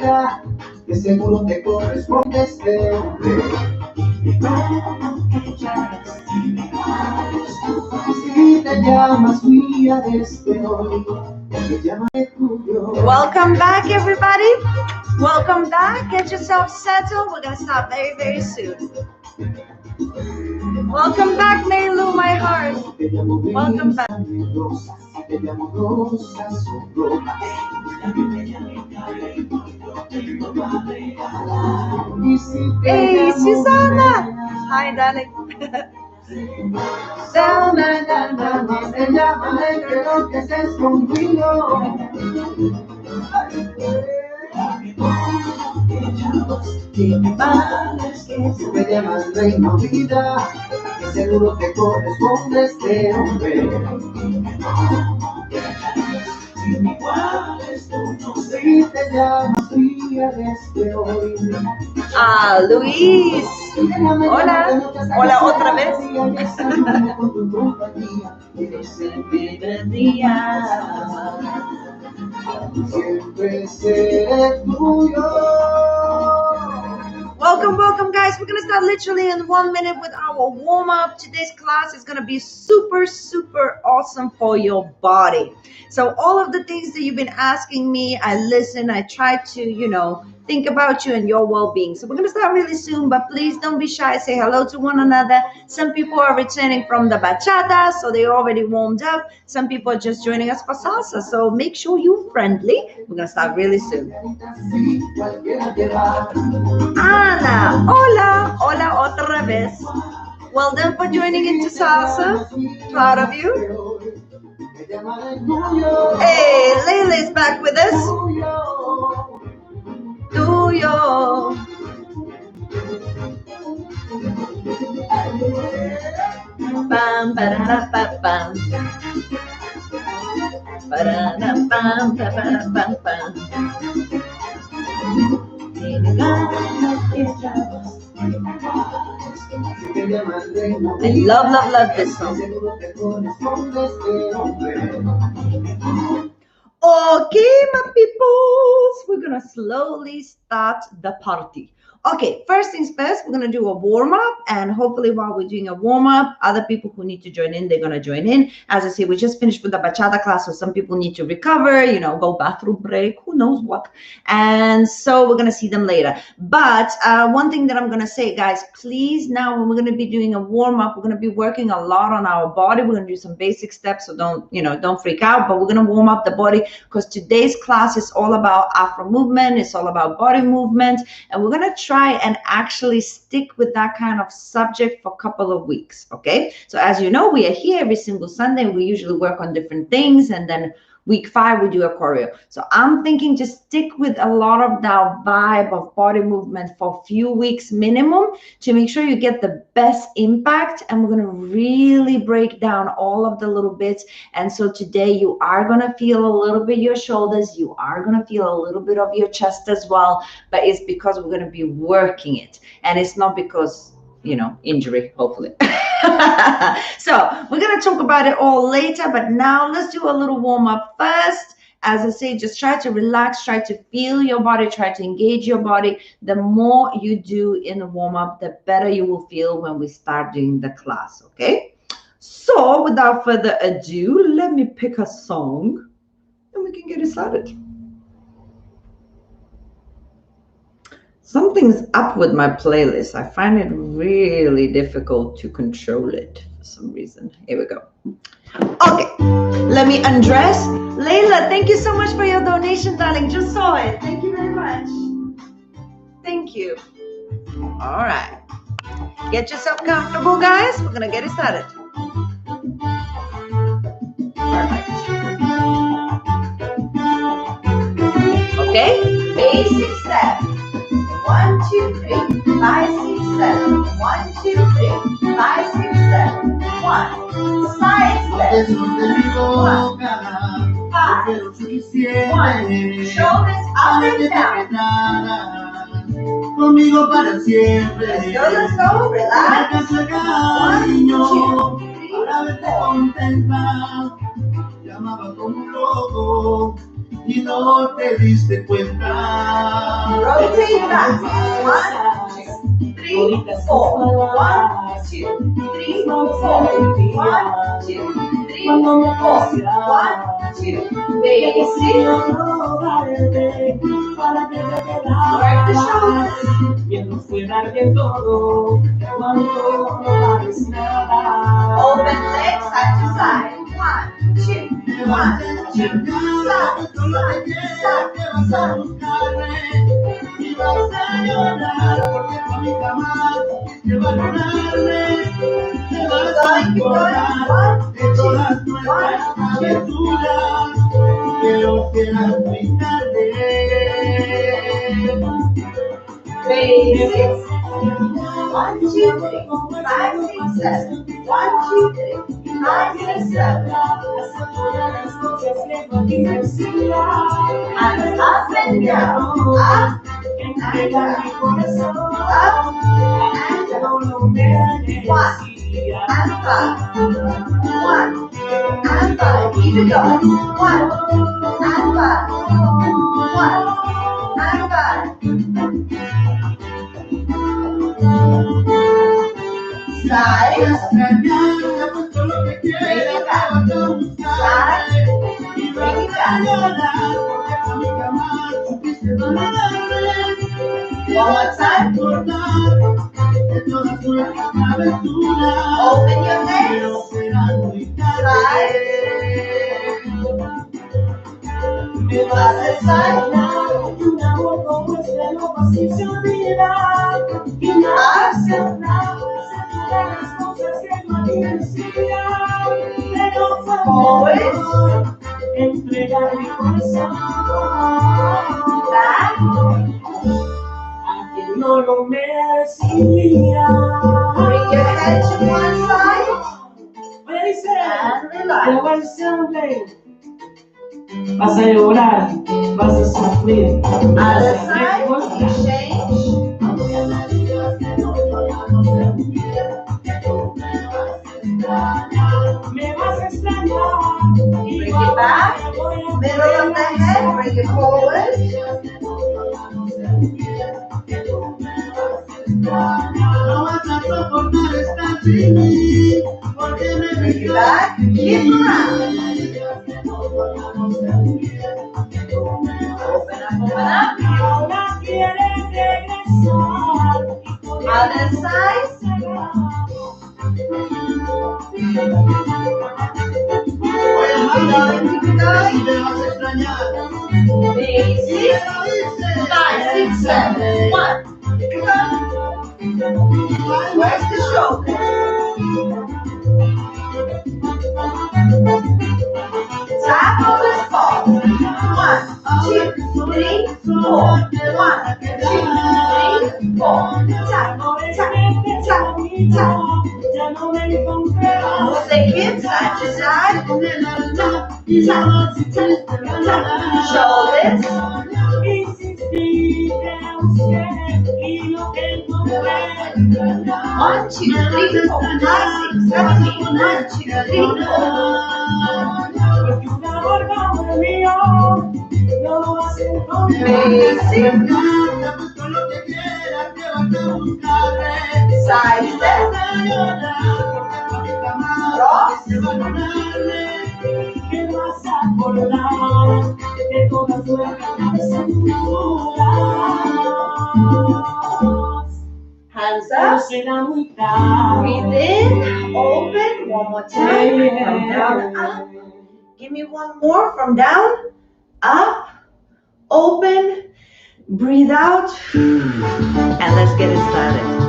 vida, que seguro te corresponde este hombre. Si te llamas mía desde hoy, que llámame tuyo. Welcome back, everybody. Welcome back. Get yourself settled. We're going to start very, very soon. Welcome back, Mary Lou, my heart. Welcome back. Hey, Susanna. Hi, darling. Si me llamas reina vida, que seguro te corresponde este hombre. Si te llamas fría desde hoy. Ah, Luis. Hola. Hola otra vez. Siempre seré tuyo. Welcome, guys. We're going to start literally in 1 minute with our warm-up. Today's class is going to be super, super awesome for your body. So all of the things that you've been asking me, I listen, I try to, think about you and your well-being. So we're going to start really soon, but please don't be shy. Say hello to one another. Some people are returning from the bachata, so they're already warmed up. Some people are just joining us for salsa, so make sure you're friendly. We're going to start really soon. Ana, hola, hola otra vez. Well done for joining into salsa. Proud of you. Hey, Layla is back with us. Tuyo. Bam, ba bam, bam. Bam, bam, bam, bam. I love this song. Okay, my peoples, we're gonna slowly start the party. Okay, first things first, we're gonna do a warm-up, and hopefully while we're doing a warm-up, other people who need to join in, they're gonna join in. As I say, we just finished with the bachata class, so some people need to recover, go bathroom break, who knows what. And so we're gonna see them later. But one thing that I'm gonna say, guys, please now when we're gonna be doing a warm-up, we're gonna be working a lot on our body. We're gonna do some basic steps, so don't freak out, but we're gonna warm up the body because today's class is all about Afro movement, it's all about body movement, and we're gonna try and actually stick with that kind of subject for a couple of weeks, okay? So as you know, we are here every single Sunday. We usually work on different things, and then week 5, we do a choreo. So I'm thinking just stick with a lot of that vibe of body movement for a few weeks minimum to make sure you get the best impact. And we're going to really break down all of the little bits. And so today you are going to feel a little bit your shoulders. You are going to feel a little bit of your chest as well. But it's because we're going to be working it. And it's not because, injury, hopefully. So we're going to talk about it all later, but now let's do a little warm-up first. As I say, just try to relax, try to feel your body, try to engage your body. The more you do in the warm-up, the better you will feel when we start doing the class, okay? So without further ado, let me pick a song and we can get it started. Something's up with my playlist. I find it really difficult to control it for some reason. Here we go. Okay, let me undress. Layla, thank you so much for your donation, darling. Just saw it. Thank you very much. Thank you. All right. Get yourself comfortable, guys. We're going to get it started. Perfect. Okay, basic step. 1, 2, 3, 5, 6, 7. 1, 2, 3, 5, 6, 7. 1. Side step. 1. 5. 1. Shoulders up and down. Conmigo para siempre. Let's go. Relax. 1, 2, 3, 4. Llamaba como un loco y no te diste cuenta. Rotate back. 1, 2, 3, 4. 1, 2, 3, 4. 1, 2, 3, 4. 1, 2. Basic. Work the shoulders. Open legs side to side. 1, 2, 1, 2. Side, side, side, side. Y vas a llorar porque a mí jamás te valorarme, te vas a acordar de todas nuestras aventuras, pero será muy tarde. Basics. 1, 2, 3, 5, 6, 7. 1, 2, 3, 5, 6, 7. And up and down. Up and down. Up and down. 1 and 5. 1 and 5. Keep it going. 1 and 5. 1 and 5. Side, bring it back. Side, bring it back. One more time. Open your legs. Side. Other side. Forward. Entregar mi corazón Back. a quien no lo merecía. Bring your head to one side Felices, and te relax. voy a sonreír. Vas a llorar, vas a sufrir. Other side, change. Me vas a extrañar. Bring it back. Middle of the head, bring it forward. No vas a soportar estar sin mí, porque me Bring it back. Keep around. Open up. ahora quieres regresar. Other side. Keep it going. Me vas a extrañar. Basic. 5, 6, 7. 1. Keep it going. Where's the shoulder? Tap on the spot. 1, 2, 3, 4. 1, 2, 3, 4. Tap, tap, tap, tap. Move the hips side to side. Tap, tap, tap, tap. Shoulders. 1, 2, 3, 4, 5, 6, 7, 8. 1, 2, 3, 4. Basic. Side step. Cross. Hands up. Breathe in. Open. One more time. From down up. Give me one more. From down up. Open. Breathe out. And let's get it started.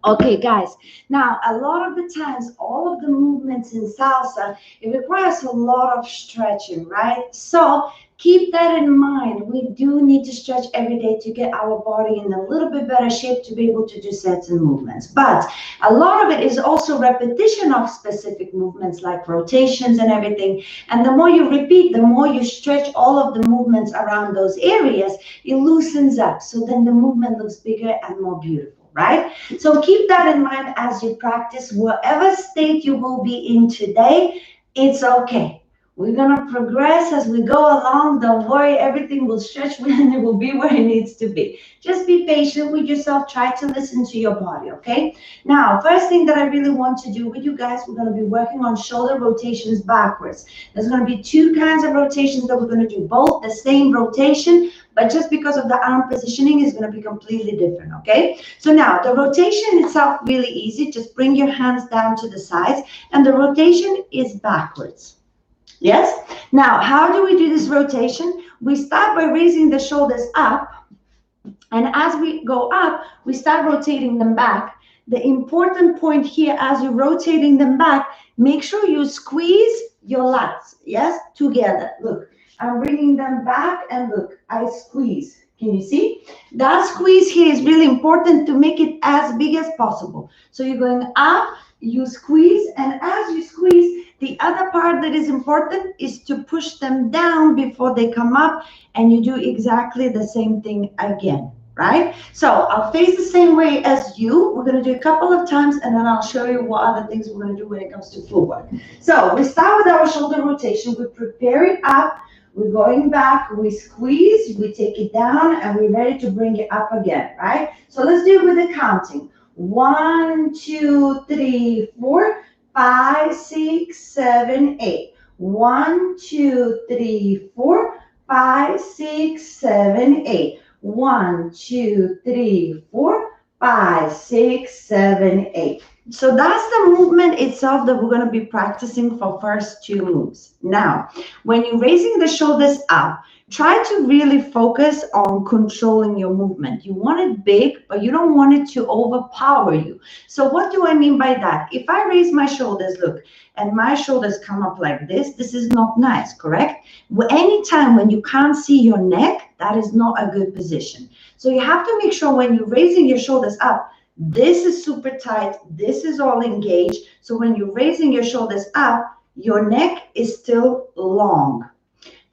Okay, guys, now a lot of the times, all of the movements in salsa, it requires a lot of stretching, right? So keep that in mind. We do need to stretch every day to get our body in a little bit better shape to be able to do certain movements. But a lot of it is also repetition of specific movements like rotations and everything. And the more you repeat, the more you stretch all of the movements around those areas, it loosens up. So then the movement looks bigger and more beautiful. Right? So keep that in mind as you practice. Whatever state you will be in today, it's okay. We're going to progress as we go along. Don't worry, everything will stretch and it will be where it needs to be. Just be patient with yourself. Try to listen to your body, okay? Now, first thing that I really want to do with you guys, we're going to be working on shoulder rotations backwards. There's going to be two kinds of rotations that we're going to do, both the same rotation, but just because of the arm positioning is going to be completely different, okay? So now, the rotation itself, really easy. Just bring your hands down to the sides, and the rotation is backwards. Yes? Now, how do we do this rotation? We start by raising the shoulders up, and as we go up, we start rotating them back. The important point here, as you're rotating them back, make sure you squeeze your lats, yes, together. Look, I'm bringing them back, and look, I squeeze. Can you see? That squeeze here is really important to make it as big as possible. So you're going up, you squeeze, and as you squeeze, the other part that is important is to push them down before they come up, and you do exactly the same thing again, right? So I'll face the same way as you. We're going to do a couple of times, and then I'll show you what other things we're going to do when it comes to footwork. So we start with our shoulder rotation. We prepare it up. We're going back, we squeeze, we take it down, and we're ready to bring it up again, right? So let's do it with the counting. 1, 2, 3, 4, 5, 6, 7, 8. 1, 2, 3, 4, 5, 6, 7, 8. 1, 2, 3, 4, 5, 6, 7, 8. So that's the movement itself that we're going to be practicing for first two moves. Now, when you're raising the shoulders up, try to really focus on controlling your movement. You want it big, but you don't want it to overpower you. So what do I mean by that? If I raise my shoulders, look, and my shoulders come up like this is not nice, correct? Anytime when you can't see your neck, that is not a good position. So you have to make sure when you're raising your shoulders up, this is super tight, this is all engaged. So when you're raising your shoulders up, your neck is still long.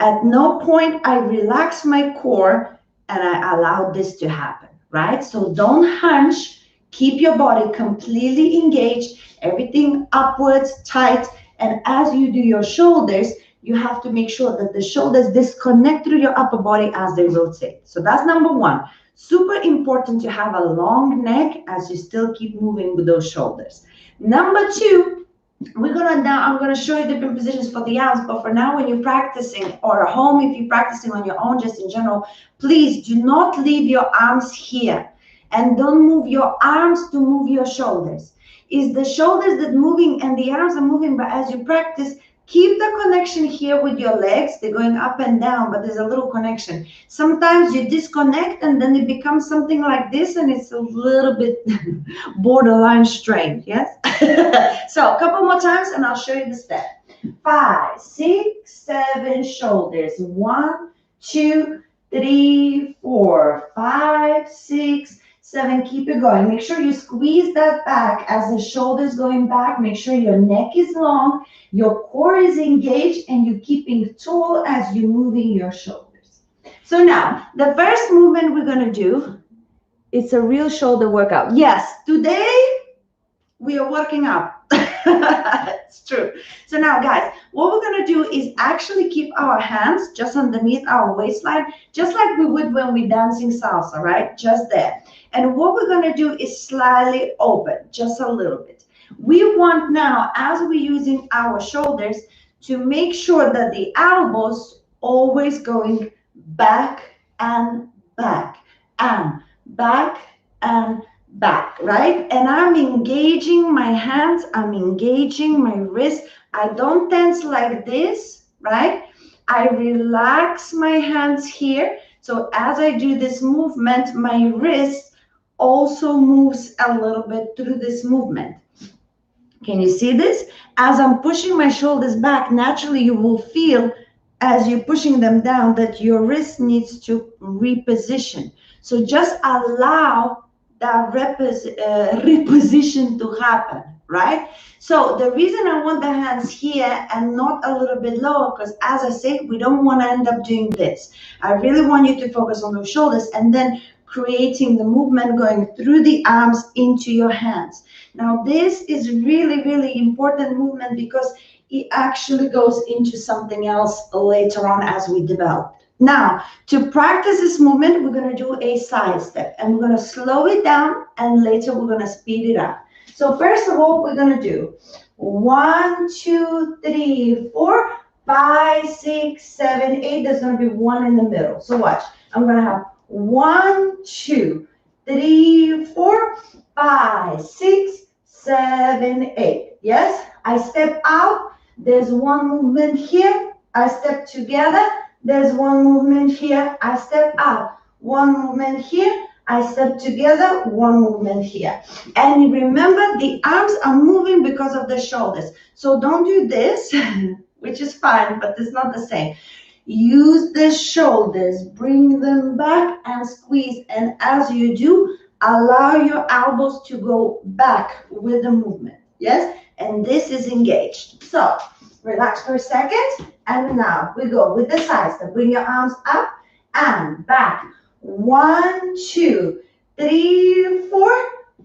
At no point I relax my core and I allow this to happen, right? So don't hunch, keep your body completely engaged, everything upwards, tight. And as you do your shoulders, you have to make sure that the shoulders disconnect through your upper body as they rotate. So that's number one. Super important to have a long neck as you still keep moving with those shoulders. Number two, I'm gonna show you different positions for the arms, but for now, when you're practicing or at home, if you're practicing on your own, just in general, please do not leave your arms here and don't move your arms to move your shoulders. It's the shoulders that moving and the arms are moving, but as you practice, keep the connection here with your legs. They're going up and down, but there's a little connection. Sometimes you disconnect and then it becomes something like this, and it's a little bit borderline strained, yes? So a couple more times and I'll show you the step. 5, 6, 7 shoulders. 1, 2, 3, 4, 5, 6, 7. Keep it going. Make sure you squeeze that back as the shoulders going back. Make sure your neck is long, your core is engaged, and you're keeping tall as you're moving your shoulders. So now, the first movement we're going to do, it's a real shoulder workout. Yes, today we are working out. It's true. So now, guys, what we're going to do is actually keep our hands just underneath our waistline, just like we would when we're dancing salsa, right? Just there. And what we're going to do is slightly open, just a little bit. We want now, as we're using our shoulders, to make sure that the elbows always going back and back and back and back, right? And I'm engaging my hands, I'm engaging my wrist. I don't tense like this, right? I relax my hands here. So as I do this movement, my wrist also moves a little bit through this movement. Can you see this? As I'm pushing my shoulders back, naturally you will feel as you're pushing them down that your wrist needs to reposition. So just allow that reposition to happen, right? So the reason I want the hands here and not a little bit lower, because as I said, we don't want to end up doing this. I really want you to focus on those shoulders and then creating the movement going through the arms into your hands. Now, this is really, really important movement because it actually goes into something else later on as we develop. Now, to practice this movement, we're going to do a side step and we're going to slow it down and later we're going to speed it up. So first of all, we're going to do 1, 2, 3, 4, 5, 6, 7, 8. There's going to be one in the middle. So watch. I'm going to have 1, 2, 3, 4, 5, 6, 7, 8. Yes, I step out. There's one movement here. I step together. There's one movement here. I step out. One movement here. I step together. One movement here. And remember, the arms are moving because of the shoulders. So don't do this, which is fine, but it's not the same. Use the shoulders, bring them back and squeeze. And as you do, allow your elbows to go back with the movement. Yes? And this is engaged. So relax for a second. And now we go with the side step. Bring your arms up and back. 1, 2, 3, 4,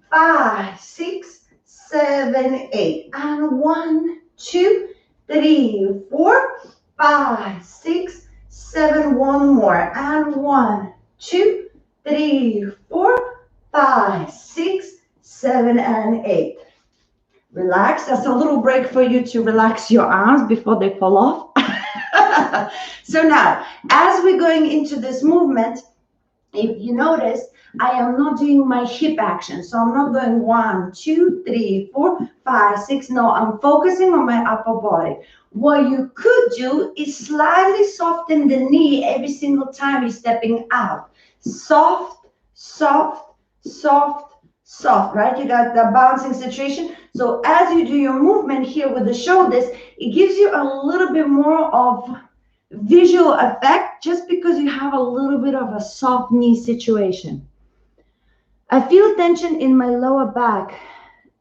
5, 6, 7, 8. And 1, 2, 3, 4, 5, 6, 7. One more. And 1, 2, 3, 4, 5, 6, 7, and 8. Relax. That's a little break for you to relax your arms before they fall off. So now, as we're going into this movement, if you notice, I am not doing my hip action. So I'm not going 1, 2, 3, 4, 5, 6. No, I'm focusing on my upper body. What you could do is slightly soften the knee every single time you're stepping out. Soft, soft, soft, soft, right? You got the bouncing situation. So as you do your movement here with the shoulders, it gives you a little bit more of visual effect just because you have a little bit of a soft knee situation. I feel tension in my lower back.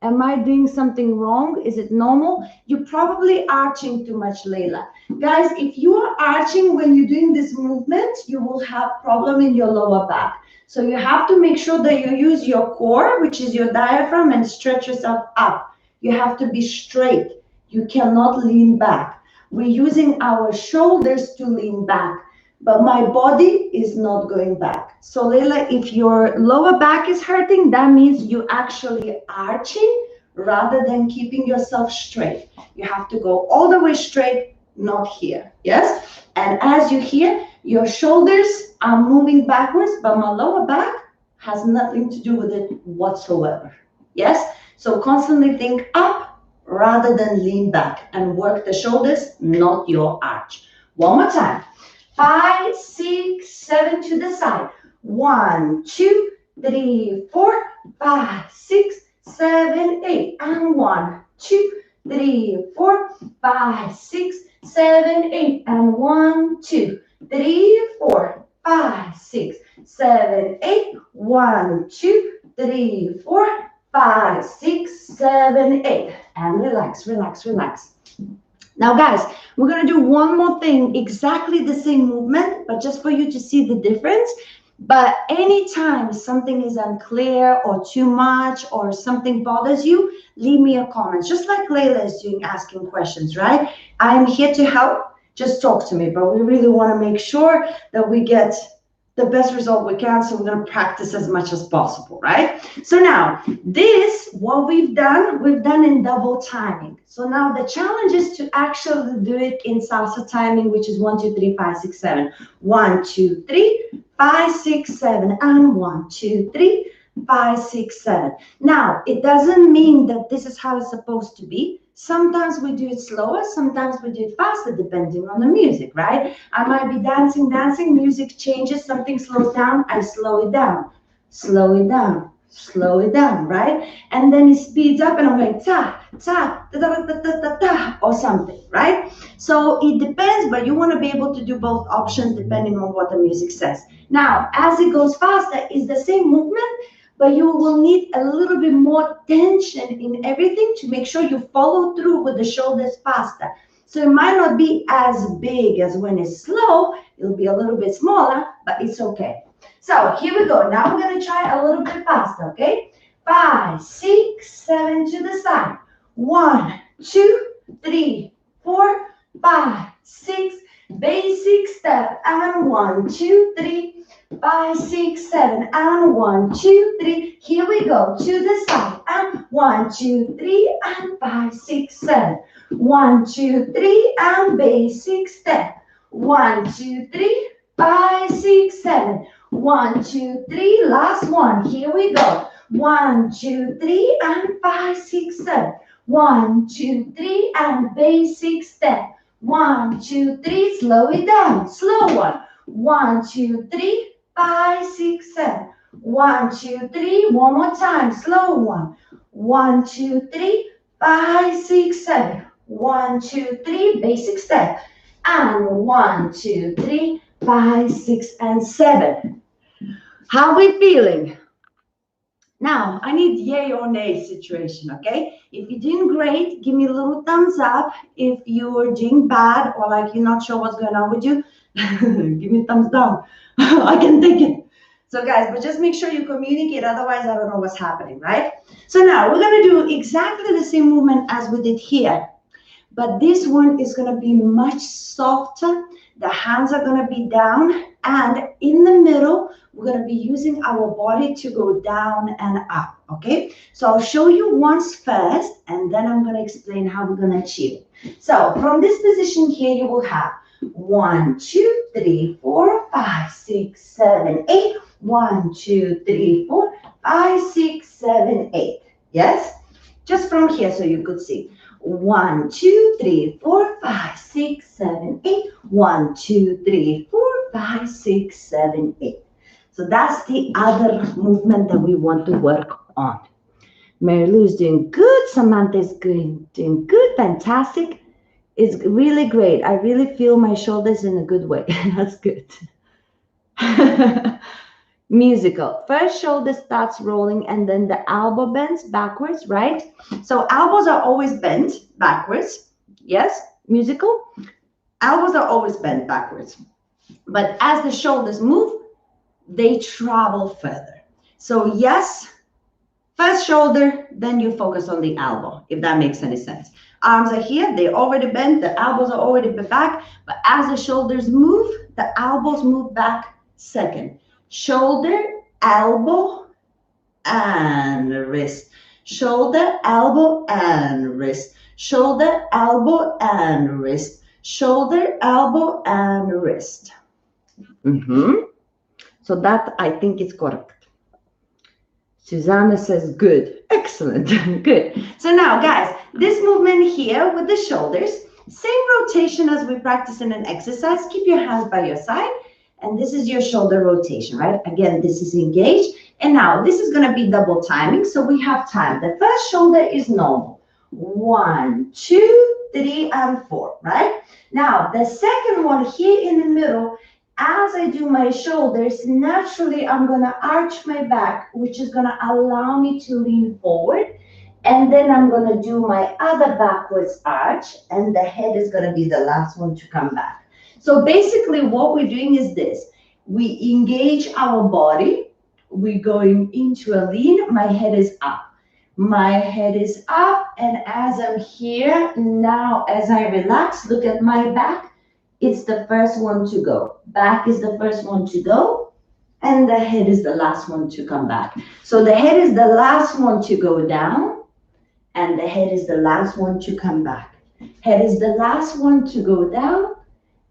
Am I doing something wrong? Is it normal? You're probably arching too much, Layla. Guys, if you are arching when you're doing this movement, you will have problem in your lower back. So you have to make sure that you use your core, which is your diaphragm, and stretch yourself up. You have to be straight. You cannot lean back. We're using our shoulders to lean back, but my body is not going back. So Leila, if your lower back is hurting, that means you actually arching rather than keeping yourself straight. You have to go all the way straight, not here. Yes? And as you hear, your shoulders are moving backwards, but my lower back has nothing to do with it whatsoever. Yes? So constantly think up rather than lean back and work the shoulders, not your arch. One more time. 5, 6, 7 to the side. 1, 2, 3, 4, 5, 6, 7, 8. And 1, 2, 3, 4, 5, 6, 7, 8. And 1, 2, 3, 4, 5, 6, 7, 8. 1, 2, 3, 4, 5, 6, 7, 8. And relax, relax, relax. Now, guys, we're going to do one more thing, exactly the same movement, but just for you to see the difference. But anytime something is unclear or too much or something bothers you, leave me a comment. Just like Layla is doing, asking questions, right? I'm here to help. Just talk to me. But we really want to make sure that we get the best result we can, so we're going to practice as much as possible, right? So now this, what we've done in double timing. So now the challenge is to actually do it in salsa timing, which is 1, 2, 3, 5, 6, 7. 1, 2, 3, 5, 6, 7, and 1, 2, 3, 5, 6, 7. Now it doesn't mean that this is how it's supposed to be. Sometimes we do it slower, sometimes we do it faster, depending on the music, right? I might be dancing, music changes, something slows down, I slow it down, slow it down, slow it down, right? And then it speeds up and I'm like, ta, ta, ta, ta, ta, ta, ta, ta, or something, right? So it depends, but you want to be able to do both options depending on what the music says. Now, as it goes faster, it's the same movement, but you will need a little bit more tension in everything to make sure you follow through with the shoulders faster. So it might not be as big as when it's slow. It'll be a little bit smaller, but it's okay. So here we go. Now we're going to try a little bit faster, okay? 5, 6, 7 to the side. 1, 2, 3, 4, 5, 6, basic step, and 1, 2, 3, 5, 6, 7, and 1, 2, 3. Here we go to the side, and 1, 2, 3, and 5, 6, 7. 1, 2, 3, and basic step. 1, 2, 3, 5, 6, 7. 1, 2, 3, last one. Here we go. 1, 2, 3, and 5, 6, 7. 1, 2, 3, and basic step. 1, 2, 3, slow it down. Slow one. 1, 2, 3, 5, 6, 7. 1, 2, 3, one more time. Slow one. 1, 2, 3, 5, 6, 7. 1, 2, 3, basic step. And 1, 2, 3, 5, 6, and 7. How are we feeling? Now, I need yay or nay situation, okay? If you're doing great, give me a little thumbs up. If you're doing bad or like you're not sure what's going on with you, give me a thumbs down. I can take it. So guys, but just make sure you communicate, otherwise I don't know what's happening, right? So now we're gonna do exactly the same movement as we did here, but this one is gonna be much softer. The hands are gonna be down, and in the middle, we're gonna be using our body to go down and up, okay? So I'll show you once first, and then I'm gonna explain how we're gonna achieve it. So from this position here, you will have 1, 2, 3, 4, 5, 6, 7, 8. 1, 2, 3, 4, 5, 6, 7, 8. Yes? Just from here so you could see. 1, 2, 3, 4, 5, 6, 7, 8. 1, 2, 3, 4, 5, 6, 7, 8. So that's the other movement that we want to work on. Mary Lou is doing good. Samantha is doing good. Fantastic. It's really great. I really feel my shoulders in a good way. That's good. Musical. First shoulder starts rolling and then the elbow bends backwards, right? So elbows are always bent backwards. Yes, musical. Elbows are always bent backwards. But as the shoulders move, they travel further. So yes, first shoulder, then you focus on the elbow, if that makes any sense. Arms are here, they're already bent, the elbows are already back, but as the shoulders move, the elbows move back second. Shoulder, elbow, and wrist. Shoulder, elbow, and wrist. Shoulder, elbow, and wrist. Shoulder, elbow, and wrist. So that, I think, is correct. Susanna says good. Excellent. Good. So now, guys, this movement here with the shoulders, same rotation as we practice in an exercise. Keep your hands by your side. And this is your shoulder rotation, right? Again, this is engaged. And now this is going to be double timing. So we have time. The first shoulder is normal. 1, 2, 3, and 4, right? Now, the second one here in the middle, as I do my shoulders, naturally, I'm going to arch my back, which is going to allow me to lean forward. And then I'm going to do my other backwards arch, and the head is going to be the last one to come back. So basically what we're doing is this. We engage our body. We're going into a lean. My head is up. My head is up. And as I'm here, now as I relax, look at my back. It's the first one to go. Back is the first one to go. And the head is the last one to come back. So the head is the last one to go down. And the head is the last one to come back. Head is the last one to go down.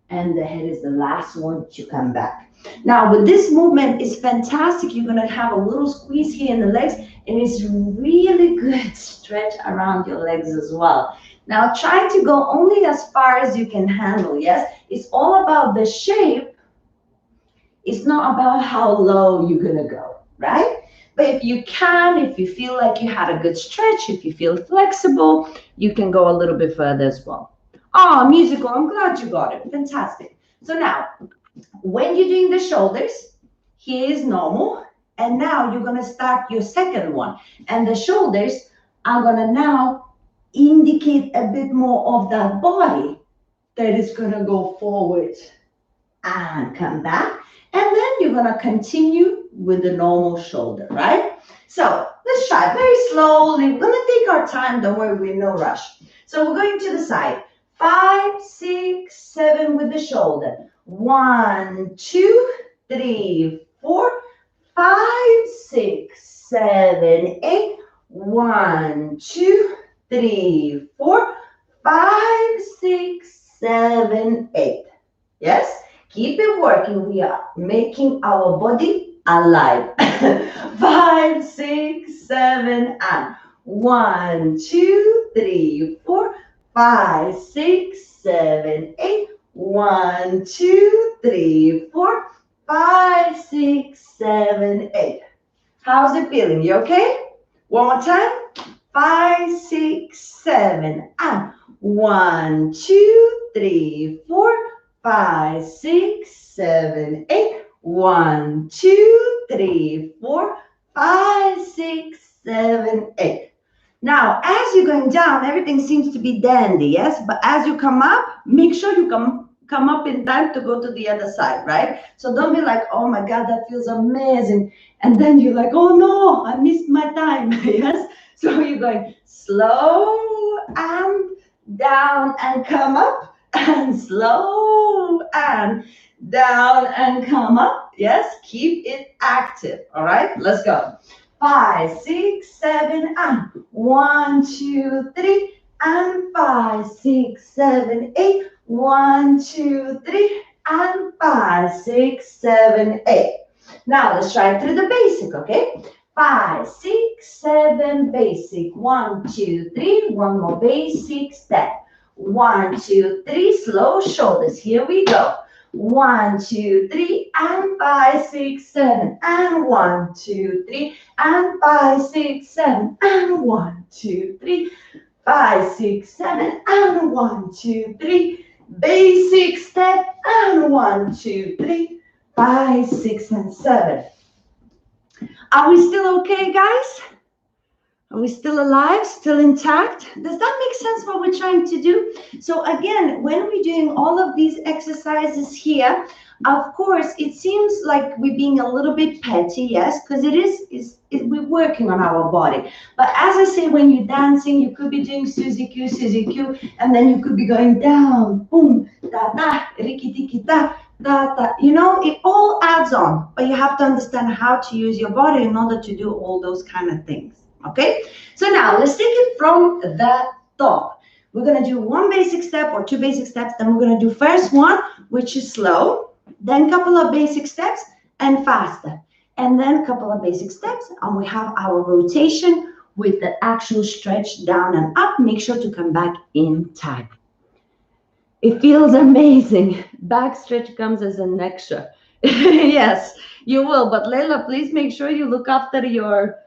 And the head is the last one to come back. Now, with this movement, it's fantastic. You're going to have a little squeeze here in the legs, and it's really good stretch around your legs as well. Now, try to go only as far as you can handle, yes? It's all about the shape. It's not about how low you're going to go, right? But if you can, if you feel like you had a good stretch, if you feel flexible, you can go a little bit further as well. Oh, musical, I'm glad you got it. Fantastic. So now, when you're doing the shoulders, here is normal. And now you're going to start your second one. And the shoulders are going to now indicate a bit more of that body that is going to go forward and come back. And then you're going to continue with the normal shoulder, right? So let's try very slowly. We're going to take our time. Don't worry, we're in no rush. So we're going to the side. 5, 6, 7 with the shoulder. 1, 2, 3, 4, 5, 6, 7, 8. 1, 2, 3, 4, 5, 6, 7, 8. Yes? Keep it working. We are making our body alive. 5, 6, 7, and 1, 2, 3, 4, 5, 6, 7, 8. 1, 2, 3, 4, 5, 6, 7, 8. How's it feeling? You okay? One more time. 5, 6, 7, and 1, 2, 3, 4, 5, 6, 7, 8. 1, 2, 3, 4, 5, 6, 7, 8. Now, as you're going down, everything seems to be dandy, yes? But as you come up, make sure you come up in time to go to the other side, right? So don't be like, oh my God, that feels amazing. And then you're like, oh no, I missed my time, yes? So you're going slow and down and come up, and slow and down and come up. Yes, keep it active. All right, let's go. 5, 6, 7, and 1, 2, 3, and 5, 6, 7, 8. 1, 2, 3, and 5, 6, 7, 8. Now let's try it through the basic, okay? 5, 6, 7, basic. 1, 2, 3. One more basic step. 1, 2, 3. Slow shoulders. Here we go. 1, 2, 3, and 5, 6, 7, and 1, 2, 3, and 5, 6, 7, and 1, 2, 3, 5, 6, 7, and 1, 2, 3. Basic step, and 1, 2, 3, 5, 6, and 7. Are we still okay, guys? Are we still alive, still intact? Does that make sense what we're trying to do? So again, when we're doing all of these exercises here, of course, it seems like we're being a little bit petty, yes, because we're working on our body. But as I say, when you're dancing, you could be doing Suzy Q, and then you could be going down, boom, da da, riki tiki da, da da. You know, it all adds on, but you have to understand how to use your body in order to do all those kind of things. Okay, so now let's take it from the top. We're going to do one basic step or two basic steps. Then we're going to do first one, which is slow, then a couple of basic steps and faster, and then a couple of basic steps. And we have our rotation with the actual stretch down and up. Make sure to come back in time. It feels amazing. Back stretch comes as an extra. Yes, you will. But Leila, please make sure you look after your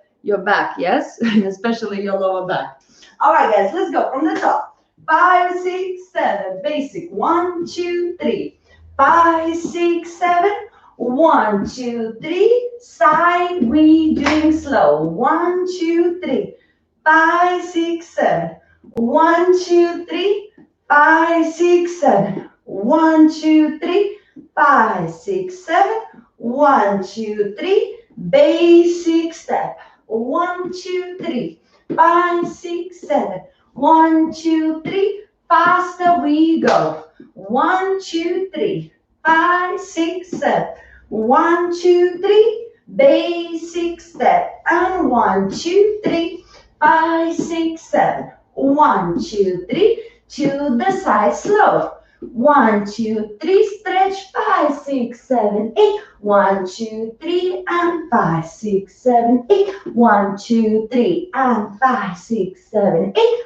back, yes? Especially your lower back. All right, guys, let's go from the top. 5, 6, 7, basic. 1, 2, 3. 5, 6, 7. 1, 2, 3. Side, we doing slow. 1, 2, 3. 5, 6, 7. 1, 2, 3. 5, 6, 7. 1, 2, 3. 5, 6, 7. 1, 2, 3. Basic step. 1, 2, 3, 5, 6, 7. 1, 2, 3. Faster we go. 1, 2, 3, 5, 6, 7. 1, 2, 3. Basic step. And 1, 2, 3, 5, 6, 7. 1, 2, 3. To the side slow. 1, 2, 3, stretch. 5, 6, 7, 8. 1, 2, 3, and 5, 6, 7, 8. 1, 2, 3, and 5, 6, 7, 8.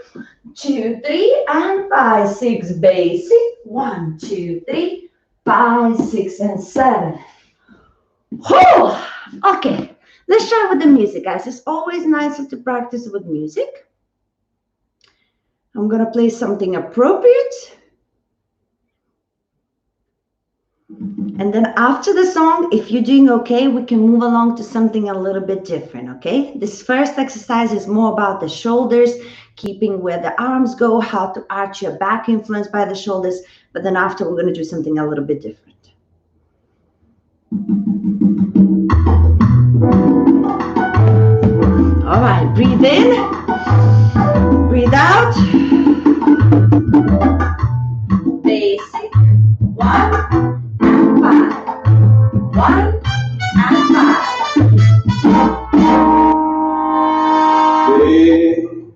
2, 3, and 5, 6, basic. 1, 2, 3, 5, 6, and 7. Oh, okay, let's try with the music, guys. It's always nicer to practice with music. I'm gonna play something appropriate. And then after the song, if you're doing okay, we can move along to something a little bit different, okay? This first exercise is more about the shoulders, keeping where the arms go, how to arch your back influenced by the shoulders. But then after, we're going to do something a little bit different. All right, breathe in, breathe out. 4 and 5.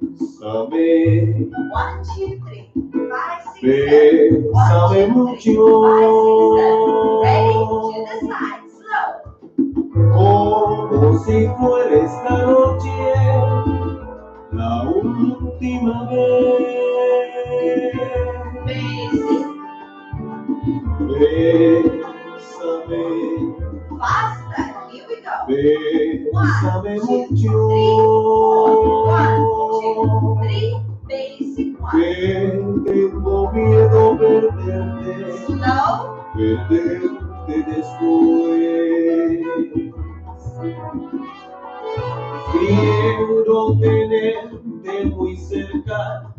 Bésame, 1, 2, 3, 5, 6, 7. 1, 2, 3, 5, 6, 7. bésame mucho, 5, 6, 7. Ready? To the side. Slow. como si fuera esta noche la última vez. Basic. Bésame, Faster. Here we go. bésame 1, 2, 3, mucho, 4. 1, 2, 3. Basic 1. que tengo miedo perderte, Slow. perderte después. Quiero tenerte muy cerca,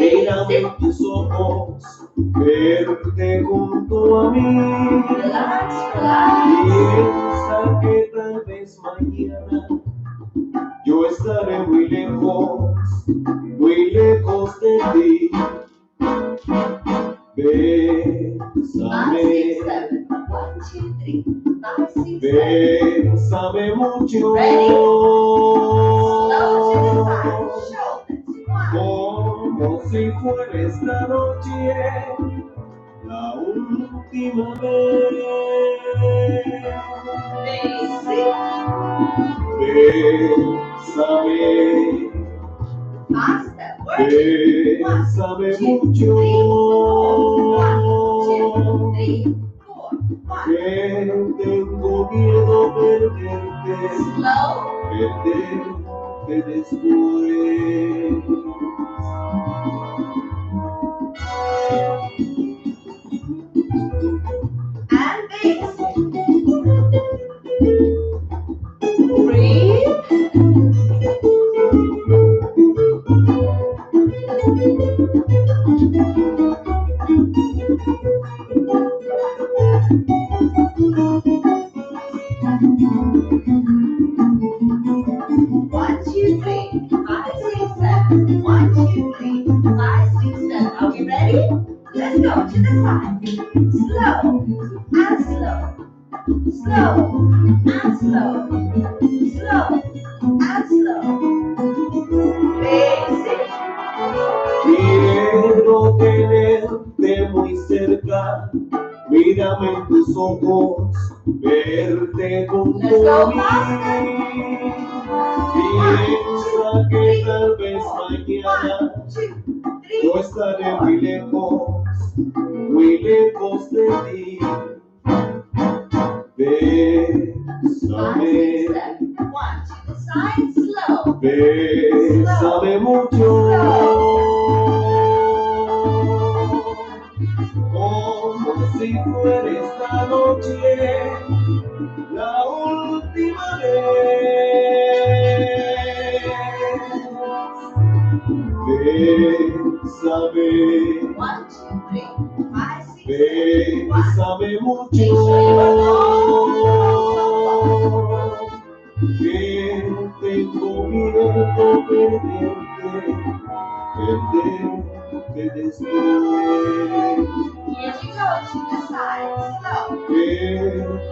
mírame en tus ojos, verte junto a mí. Relax, relax. Piensa que tal vez mañana yo estaré muy lejos de ti. 5, 6, Bésame, 7. 1, 2, 3. 5, 6, 7. bésame mucho. Ready? Slow to the side. Shoulders. 1. Como si fuera esta noche la última vez. Basic. Bésame, Faster. Working. 1, bésame 2, 3, mucho. 4. 1, 2, 3, 4. 1. Que tengo miedo perderte, Slow. perderte después. And basic. Breathe. One, two, three, 5, 6, 7. 1, 2, 3, 5, 6, 7. Are we ready? Let's go to the side. Slow and slow. Slow and slow. Slow and slow. Basic. Quiero tenerte muy cerca, mírame en tus ojos, verte junto a mí. Piensa que tal vez mañana 1, 2, 3. yo estaré muy lejos de ti. 5, 6, Bésame, 7. 1 to the side. Slow. bésame mucho. Como si fuera esta noche la última vez. Bésame, 1, 2, 3, 5, 6, 7. 1. bésame mucho. Make sure you are long. Que tengo miedo perderte después. Here we go to the side. Slow. Que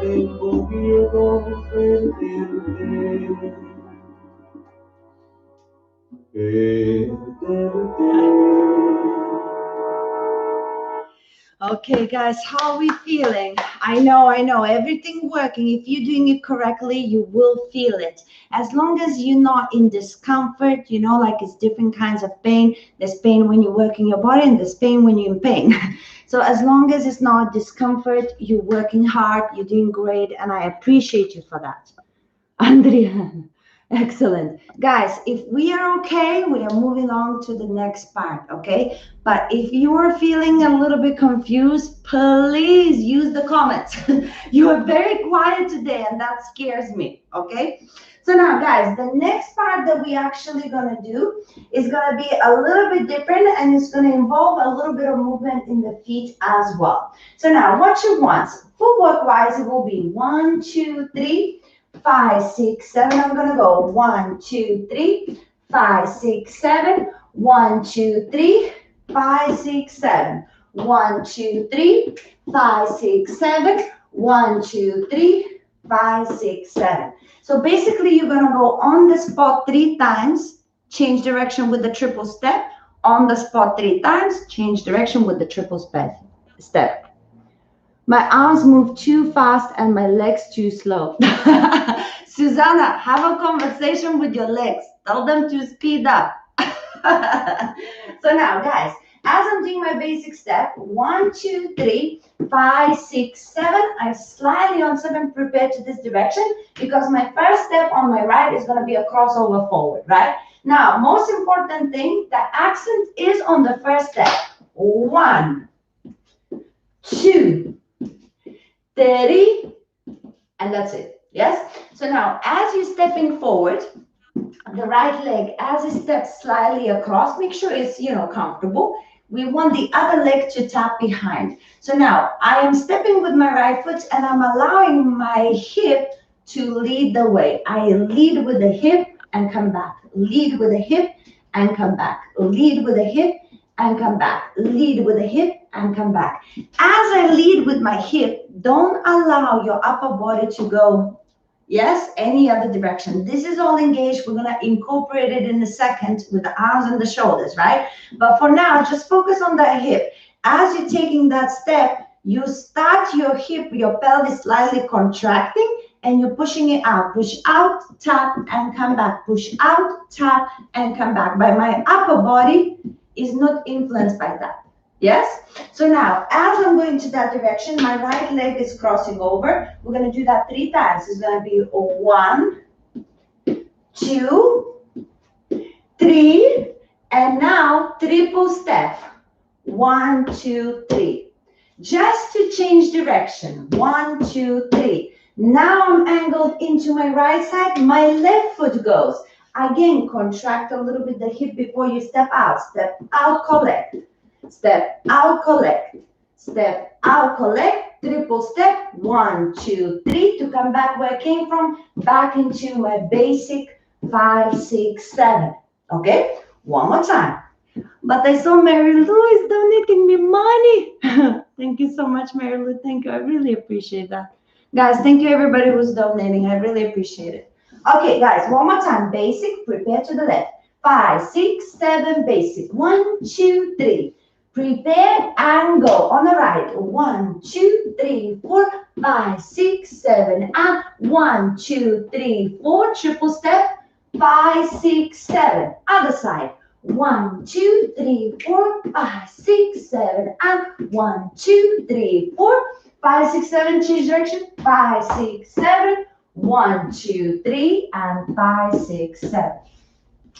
tengo miedo perderte. Okay, guys, how are we feeling? I know, everything working. If you're doing it correctly, you will feel it. As long as you're not in discomfort, like it's different kinds of pain. There's pain when you're working your body, and there's pain when you're in pain. So as long as it's not discomfort, you're working hard, you're doing great, and I appreciate you for that. Andrea. Excellent. Guys, if we are okay, we are moving on to the next part, okay? But if you are feeling a little bit confused, please use the comments. You are very quiet today, and that scares me, okay? So now, guys, the next part that we actually gonna do is gonna be a little bit different, and it's gonna involve a little bit of movement in the feet as well. So now, what you want, footwork-wise, it will be 1, 2, 3, 5, 6, 7. I'm gonna go 1, 2, 3, 5, 6, 7. 1, 2, 3, 5, 6, 7. 1, 2, 3, 5, 6, 7. 1, 2, 3, 5, 6, 7. So basically you're going to go on the spot 3 times, change direction with the triple step, on the spot 3 times, change direction with the triple step. My arms move too fast and my legs too slow. Susanna, have a conversation with your legs. Tell them to speed up. So now, guys, as I'm doing my basic step, 1, 2, 3, 5, 6, 7, I slightly on 7 prepare to this direction because my first step on my right is going to be a crossover forward, right? Now, most important thing, the accent is on the first step. 1, 2, 30, and that's it. Yes? So now, as you're stepping forward, the right leg, as it steps slightly across, make sure it's, comfortable. We want the other leg to tap behind. So now, I am stepping with my right foot and I'm allowing my hip to lead the way. I lead with the hip and come back. Lead with the hip and come back. Lead with the hip and come back. Lead with the hip and come back. As I lead with my hip, don't allow your upper body to go, yes, any other direction. This is all engaged. We're going to incorporate it in a second with the arms and the shoulders, right? But for now, just focus on the hip. As you're taking that step, you start your hip, your pelvis slightly contracting, and you're pushing it out. Push out, tap, and come back. Push out, tap, and come back. But my upper body is not influenced by that. Yes? So now, as I'm going to that direction, my right leg is crossing over. We're going to do that 3 times. It's going to be 1, 2, 3, and now triple step. 1, 2, 3. Just to change direction. 1, 2, 3. Now I'm angled into my right side. My left foot goes. Again, contract a little bit the hip before you step out. Step out, collect. Step out, collect. Step out, collect. Triple step. 1, 2, 3 to come back where I came from. Back into my basic 5, 6, 7. Okay? One more time. But I saw Mary Lou is donating me money. Thank you so much, Mary Lou. Thank you. I really appreciate that. Guys, thank you everybody who's donating. I really appreciate it. Okay, guys, one more time. Basic, prepare to the left. 5, 6, 7, basic. 1, 2, 3. Prepare and go. On the right. 1, 2, 3, 4, 5, 6, 7. And 1, 2, 3, 4. Triple step. 5, 6, 7. Other side. 1, 2, 3, 4, 5, 6, 7. And 1, 2, 3, 4. 5, 6, 7, change direction. 5, 6, 7. 1, 2, 3, and 5, 6, 7.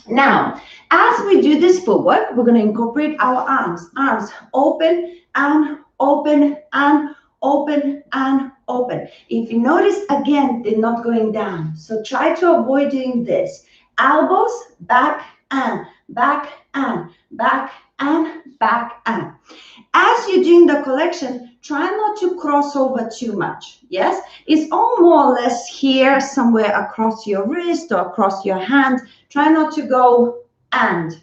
Now, as we do this footwork, we're going to incorporate our arms. Arms open and open and open and open. If you notice, again, they're not going down. So try to avoid doing this. Elbows back and back and back and back and. As you're doing the collection, try not to cross over too much. Yes, it's all more or less here, somewhere across your wrist or across your hand. Try not to go and,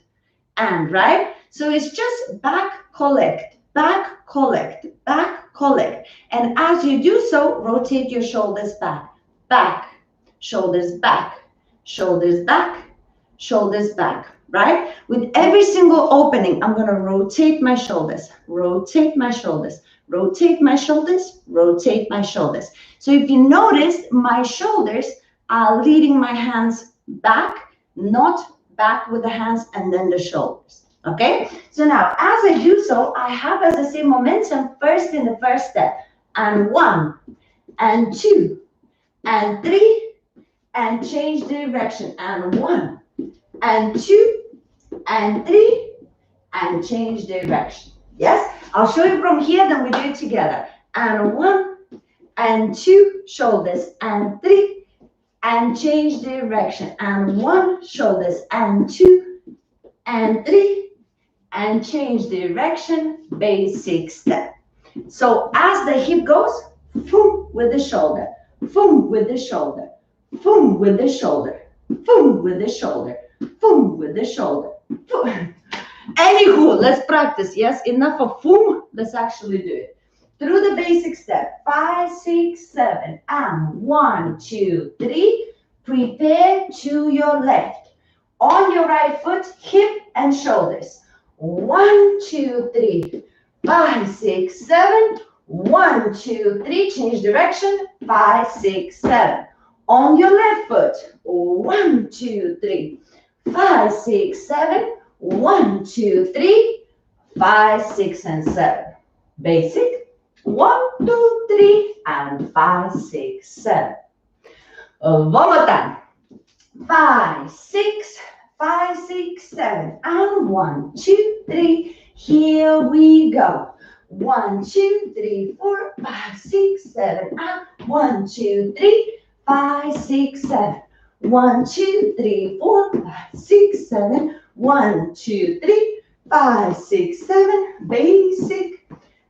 right? So it's just back, collect, back, collect, back, collect. And as you do so, rotate your shoulders back, back, shoulders back, shoulders back, shoulders back. Right? With every single opening, I'm going to rotate my shoulders, rotate my shoulders, rotate my shoulders, rotate my shoulders. So if you notice, my shoulders are leading my hands back, not back with the hands and then the shoulders. Okay? So now, as I do so, I have, as I say, momentum first in the first step. And 1, and 2, and 3, and change direction. And 1, and 2, and 3, and change direction. Yes, I'll show you from here, then we do it together. And 1, and 2, shoulders, and 3, and change direction. And 1, shoulders, and 2, and 3, and change direction. Basic step. So as the hip goes, boom with the shoulder, boom with the shoulder, boom with the shoulder, boom with the shoulder, boom with the shoulder. Boom. Anywho, let's practice. Yes, enough of boom. Let's actually do it. through the basic step. 5, 6, 7, and 1, 2, 3. Prepare to your left. On your right foot, hip and shoulders. 1, 2, 3, 5, 6, 7. 1, 2, 3. Change direction. 5, 6, 7. On your left foot. 1, 2, 3, 5, 6, 7. 1, 2, 3, 5, 6, and 7. Basic. 1, 2, 3, and 5, 6, 7. One more time. 5, 6, 5, 6, 7, and 1, 2, 3. Here we go. 1, 2, 3, 4, 5, 6, 7, and 1, 2, 3, 5, 6, 7. 1, 2, 3, 4, 5, 6, 7. 1, 2, 3, 5, 6, 7. Basic.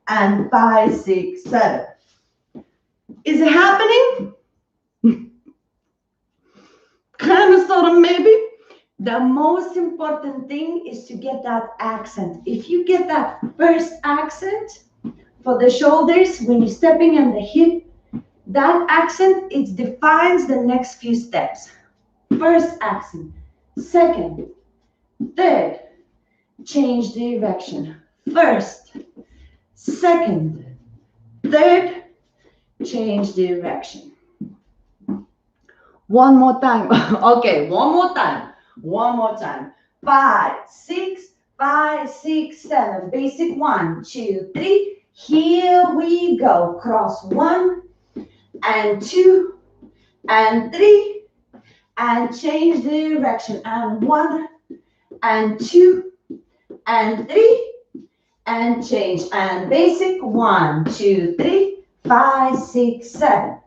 And 5, 6, 7. Is it happening? Kind of, sort of, maybe. The most important thing is to get that accent. If you get that first accent for the shoulders when you're stepping on the hip, that accent, it defines the next few steps. First accent, second, third, change direction. First, second, third, change direction. One more time. Okay, one more time. One more time. 5, 6, 5, 6, 7. Basic. 1, 2, 3. Here we go. Cross 1 and 2 and 3 and change direction. And 1 and 2 and 3 and change. And basic. 1, 2, 3, 5, 6, 7.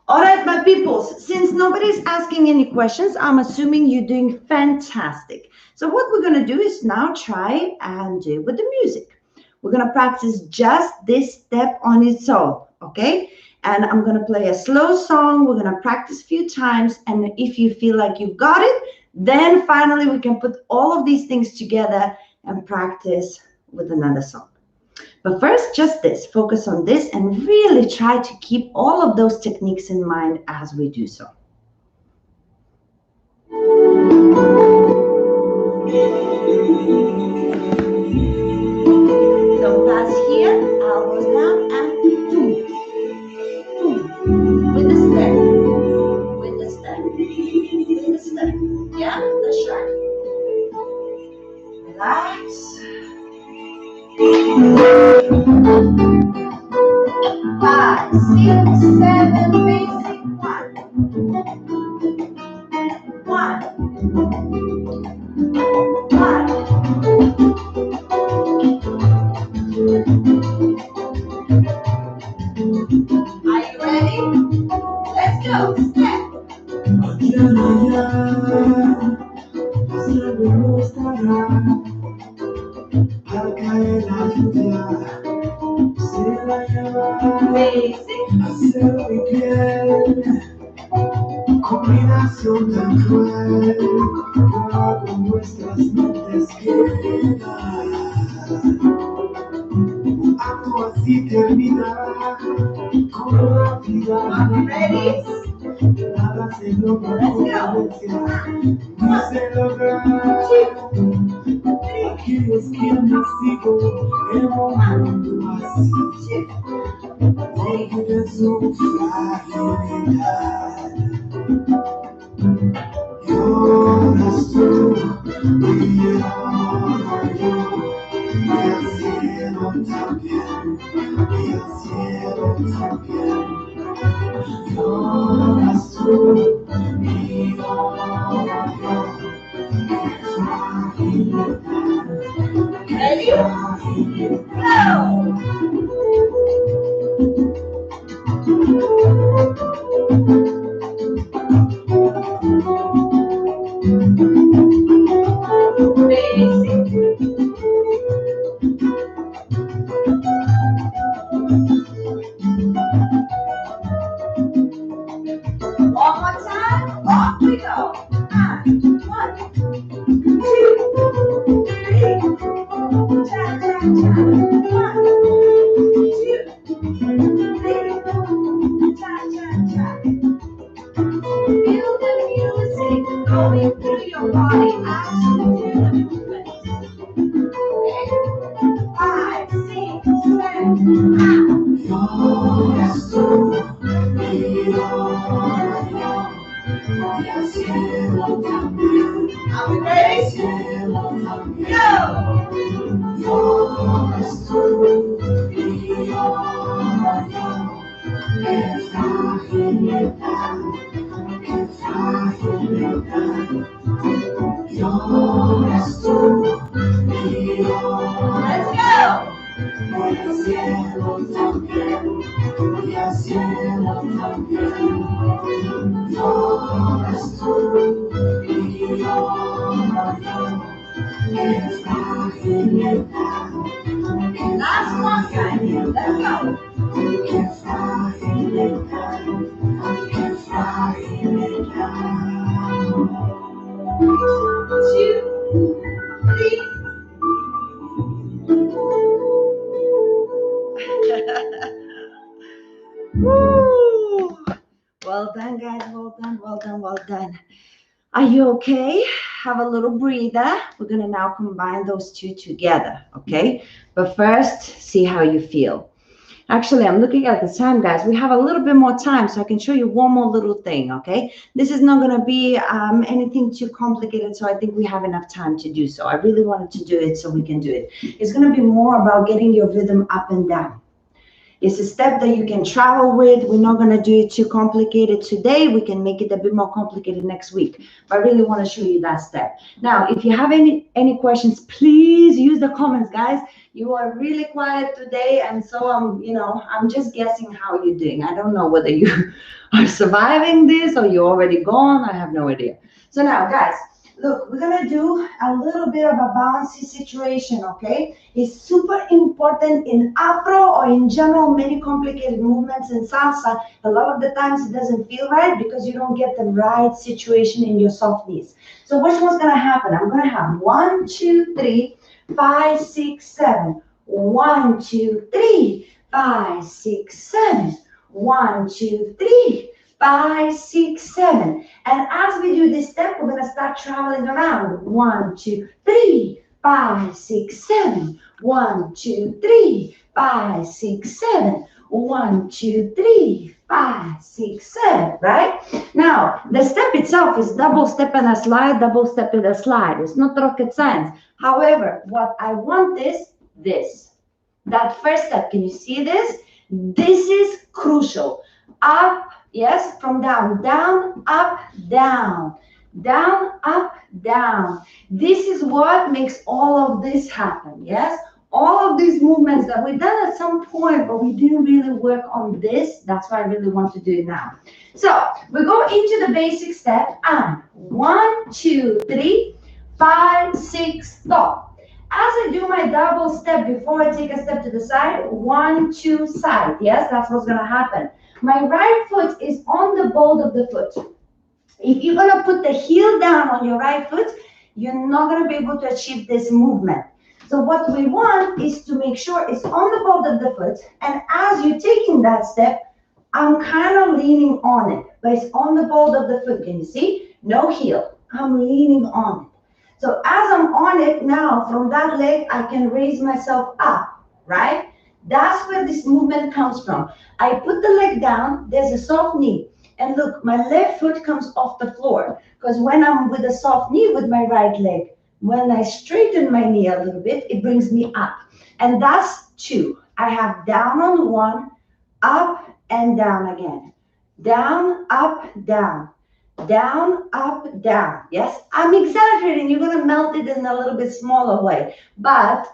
All right, my peoples, since nobody's asking any questions, I'm assuming you're doing fantastic. So what we're going to do is now try and do with the music. We're going to practice just this step on its own, okay? And I'm going to play a slow song. We're going to practice a few times. And if you feel like you've got it, then finally we can put all of these things together and practice with another song. But first, just this, focus on this and really try to keep all of those techniques in mind as we do so. So pass here, elbows down, and boom, boom, with the step, with the step, with the step. Yeah, that's right. Relax. 5, 6, 7, basic. 1, 1, 1. Are you ready? Let's go. Step. Basic. Combinación tan cruel que hago nuestras mentes quedan. Un acto así terminará con una vida. Ready? Nada se logra con violencia, no se logra. Aquellos que han nacido en un mundo así olviden su fragilidad. Lloras tú y lloro yo, y el cielo también, y el cielo también. Lloras tú y lloro yo, y fragilidad, Ready? Go! Basic. One more time. Off we go. 1, 2, 3. Cha cha cha. 1, 2, Are we ready? Go! Let's go! Last one, guys. Let's go. Two, three. Woo. Well done, guys. Well done, well done, well done. Are you okay? Have a little breather. We're going to now combine those two together, okay? But first, see how you feel. Actually, I'm looking at the time, guys. We have a little bit more time, so I can show you one more little thing, okay? This is not going to be anything too complicated, so I think we have enough time to do so. I really wanted to do it so we can do it. It's going to be more about getting your rhythm up and down. It's a step that you can travel with. We're not going to do it too complicated today. We can make it a bit more complicated next week. But I really want to show you that step. Now, if you have any questions, please use the comments, guys. You are really quiet today, and so I'm just guessing how you're doing. I don't know whether you are surviving this or you're already gone. I have no idea. So now, guys, look, we're going to do a little bit of a bouncy situation, okay? It's super important in Afro or in general, many complicated movements in salsa. A lot of the times it doesn't feel right because you don't get the right situation in your soft knees. So which one's going to happen? I'm going to have 1, 2, 3, 5, 6, 7. 1, 2, 3, 5, 6, 7. 1, 2, 3. 5, 6, 7. And as we do this step, we're going to start traveling around. 1, 2, 3, 5, 6, 7. 1, 2, 3, 5, 6, 7. 1, 2, 3, 5, 6, 7. Right? Now, the step itself is double step and a slide, double step and a slide. It's not rocket science. However, what I want is this. That first step, can you see this? This is crucial. Up, yes, from down, down, up, down, down, up, down. This is what makes all of this happen, yes? All of these movements that we've done at some point, but we didn't really work on this. That's why I really want to do it now. So we go into the basic step and 1, 2, 3, 5, 6, stop. As I do my double step before I take a step to the side, 1, 2, side. Yes, that's what's going to happen. My right foot is on the ball of the foot. If you're going to put the heel down on your right foot, you're not going to be able to achieve this movement. So what we want is to make sure it's on the ball of the foot. And as you're taking that step, I'm kind of leaning on it. But it's on the ball of the foot. Can you see? No heel. I'm leaning on it. So as I'm on it now, from that leg, I can raise myself up, right? That's where this movement comes from. I put the leg down, there's a soft knee. And look, my left foot comes off the floor. Because when I'm with a soft knee with my right leg, when I straighten my knee a little bit, it brings me up. And that's 2. I have down on 1, up and down again. Down, up, down. Down, up, down. Yes, I'm exaggerating. You're going to melt it in a little bit smaller way. But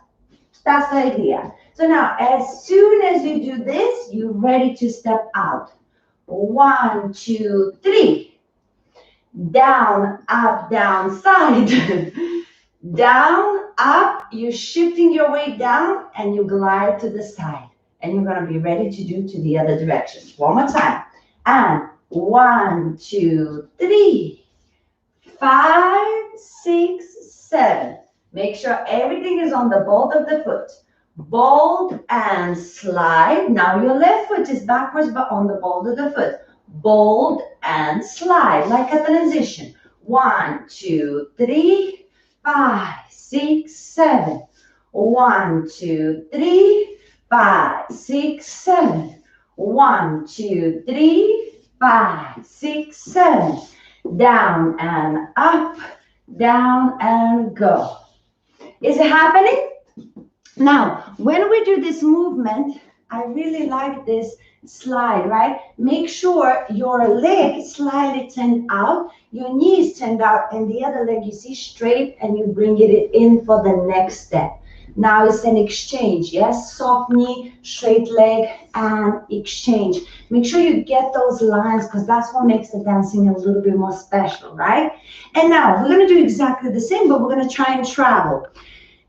that's the idea. So now, as soon as you do this, you're ready to step out. 1, 2, 3. Down, up, down, side. Down, up. You're shifting your weight down and you glide to the side. And you're going to be ready to do to the other direction. One more time. And 1, 2, 3, 5, 6, 7. Make sure everything is on the ball of the foot. Bolt and slide. Now your left foot is backwards but on the ball of the foot. Bolt and slide like a transition. 1, 2, 3, 5, 6, 7. 1, 2, 3, 5, 6, 7. 1, 2, 3, 5, 6, 7. Down and up, down and go. Is it happening? Now, when we do this movement, I really like this slide, right? Make sure your leg slightly turned out, your knees turned out, and the other leg you see straight, and you bring it in for the next step. Now it's an exchange, yes? Soft knee, straight leg, and exchange. Make sure you get those lines because that's what makes the dancing a little bit more special, right? And now we're going to do exactly the same, but we're going to try and travel.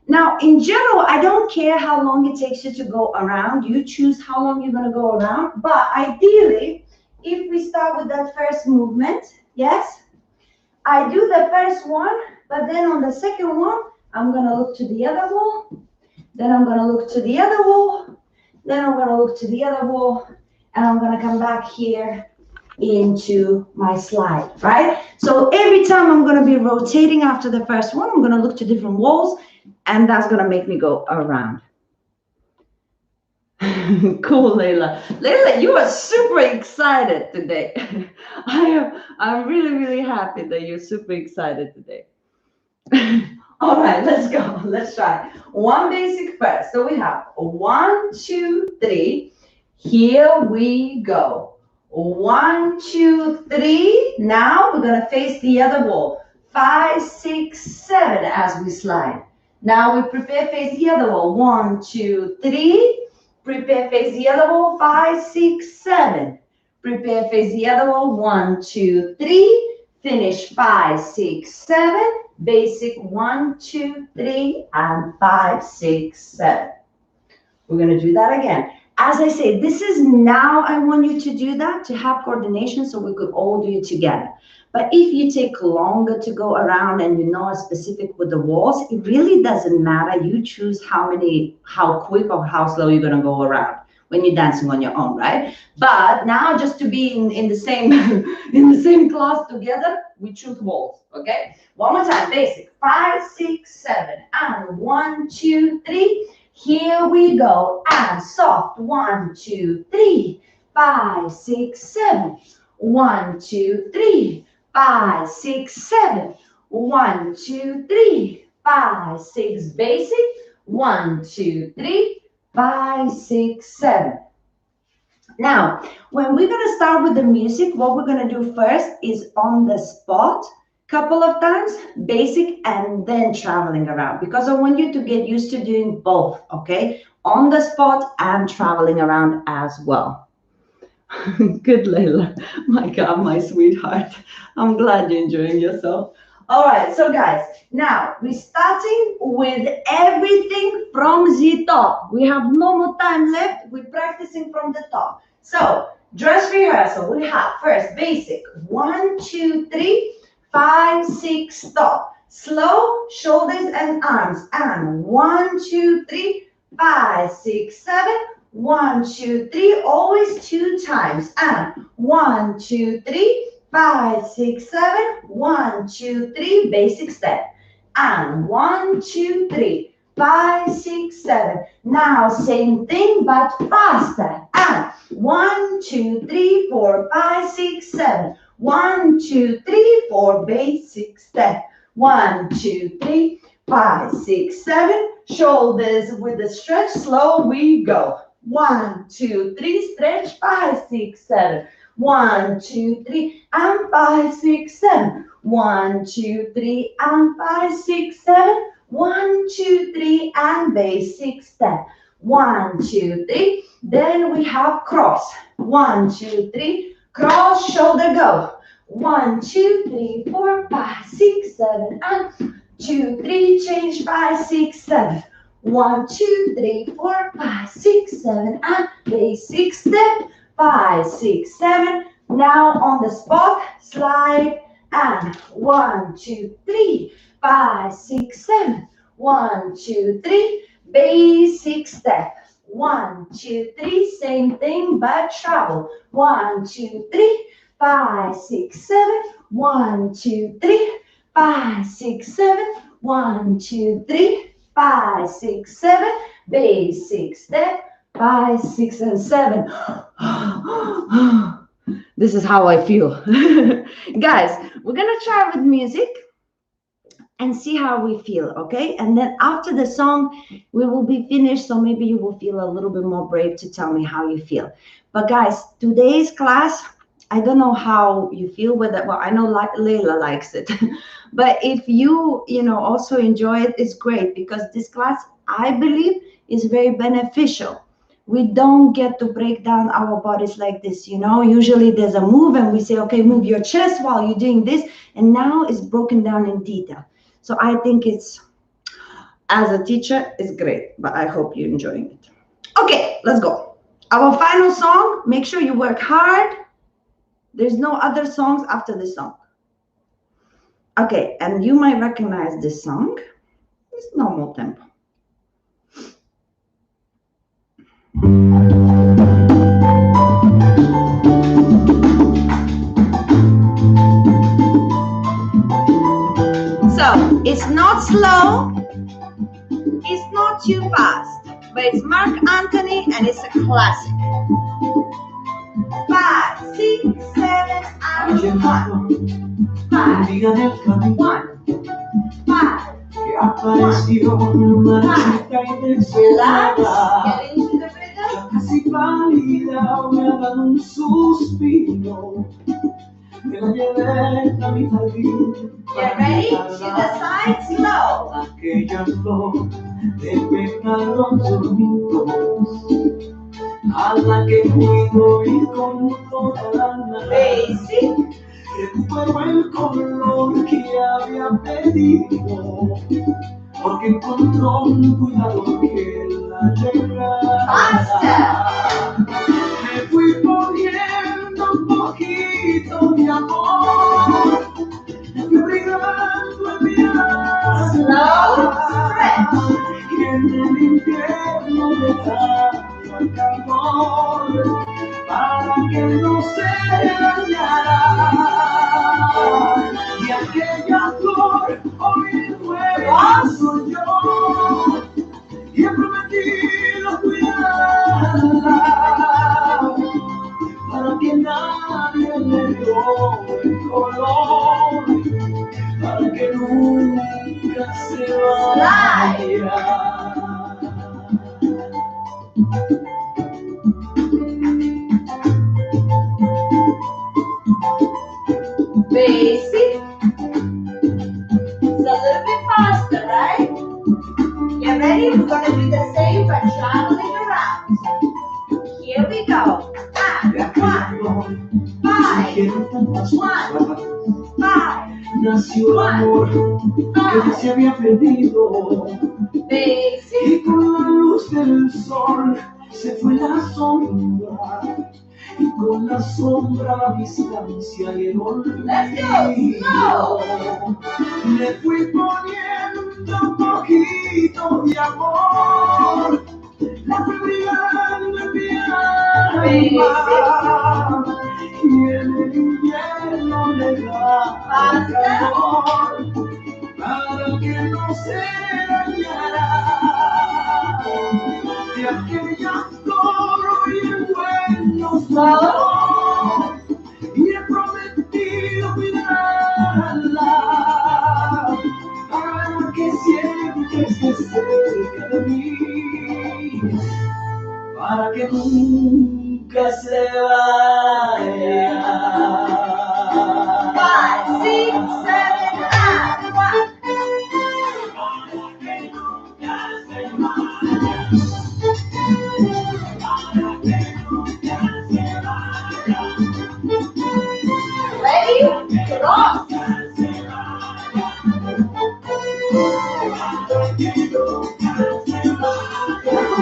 Now, in general, I don't care how long it takes you to go around. You choose how long you're going to go around. But ideally, if we start with that first movement, yes, I do the first one, but then on the second one, I'm going to look to the other wall. Then I'm going to look to the other wall. Then I'm going to look to the other wall. And I'm going to come back here into my slide, right? So every time I'm going to be rotating after the first one, I'm going to look to different walls. And that's going to make me go around. Cool, Layla. Layla, you are super excited today. I'm really, really happy that you're super excited today. All right, let's go. Let's try. One basic first. So we have 1, 2, 3. Here we go. 1, 2, 3. Now we're going to face the other wall. 5, 6, 7 as we slide. Now we prepare face the other wall. 1, 2, 3. Prepare face the other wall. 5, 6, 7. Prepare face the other wall. 1, 2, 3. Finish 5, 6, 7. Basic 1, 2, 3, and 5, 6, 7. We're going to do that again. As I say, this is now I want you to do that to have coordination so we could all do it together. But if you take longer to go around and you're not specific with the walls, it really doesn't matter. You choose how quick or how slow you're going to go around when you're dancing on your own, right? But now just to be in the same in the same class together, we choose walls, okay? One more time, basic. 5, 6, 7, and 1, 2, 3. Here we go, and soft. 1, 2, 3, 5, 6, 7. 1, 2, 3, 5, 6, 7. 1, 2, 3, 5, 6. Basic. 1, 2, 3, 5, 6, 7. Now, when we're going to start with the music, what we're going to do first is on the spot, couple of times, basic, and then traveling around, because I want you to get used to doing both, okay? On the spot and traveling around as well. Good, Layla. My God, my sweetheart. I'm glad you're enjoying yourself. All right, so guys, now we're starting with everything from the top. We have no more time left. We're practicing from the top. So, dress rehearsal. We have first basic. 1, 2, 3, 5, 6, stop. Slow, shoulders and arms. And 1, 2, 3, 5, 6, 7. 1, 2, 3. Always 2 times. And 1, 2, 3. 5, 6, 7. 1, 2, 3. Basic step. And 1, 2, 3. 5, 6, 7. Now same thing but faster. And 1, 2, 3, 4, 5, 6, 7. 1, 2, 3, 4. Basic step. 1, 2, 3, 5, 6, 7. Shoulders with the stretch. Slow we go. 1, 2, 3. Stretch. 5, 6, 7. 1, 2, 3, and 5, 6, 7. 1, 2, 3, and 5, 6, 7. 1, 2, 3, and basic step. 1, 2, 3. Then we have cross. 1, 2, 3. Cross, shoulder, go. 1, 2, 3, 4, 5, 6, 7, and 2, 3. Change 5, 6, 7. 1, 2, 3, 4, 5, 6, 7, and basic step. 5, 6, 7. Now on the spot, slide and 1, 2, 3, 5, 6, 7. 1, 2, 3. Basic step. 1, 2, 3. Same thing but travel. 1, 2, 3, 5, 6, 7. 1, 2, 3, 5, 6, 7. 1, 2, 3, 5, 6, 7. Basic step. 5, 6, and 7. This is how I feel. Guys, we're gonna try with music and see how we feel, okay? And then after the song, we will be finished. So maybe you will feel a little bit more brave to tell me how you feel. But guys, today's class, I don't know how you feel with it. Well, I know Layla likes it, but if you also enjoy it, it's great because this class, I believe, is very beneficial. We don't get to break down our bodies like this. Usually there's a move and we say, okay, move your chest while you're doing this. And now it's broken down in detail. So I think as a teacher, it's great, but I hope you're enjoying it. Okay, let's go. Our final song, make sure you work hard. There's no other songs after this song. Okay, and you might recognize this song. It's normal tempo. So it's not slow, it's not too fast, but it's Mark Anthony and it's a classic. 5, 6, 7, and 1. 5, 1, 5. Que apareció una chica inesperada, Get into the rhythm. casi pálida, me ha dado un suspiro. Me la llevé a mi jardín. Get ready? To the side, slow. Aquella flor de pétalos dormidos, a la que cuido y con toda la alma Basic. recupero el color que había pedido, porque encontró un cuidado que la llegara. Me fui poniendo un poquito de amor, fui brigando en mi alma. Slow stretch. Y en el invierno le daba calor para que no se dañara. Y aquella flor hoy nueva soy yo, y he prometido cuidarla para que nadie le robe el color, para que nunca se vaya. Basic. It's a little bit faster, right? Get ready? We're going to do the same but traveling around. Here we go. De aquella flor surgieron tantas cosas, 5. nació el amor que ya se había perdido, Basic. y con la luz del sol se fue la sombra, y con la sombra la distancia y el olvido. Le fui poniendo un poquito de amor, la fui brillando en mi alma, y en el invierno le daba calor para que no se dañara. De aquella flor hoy encuentro su amor, y he prometido cuidarla para que siempre esté cerca de mí, para que nunca se vaya. 5, 6, 7, and 1. Ready? Rock.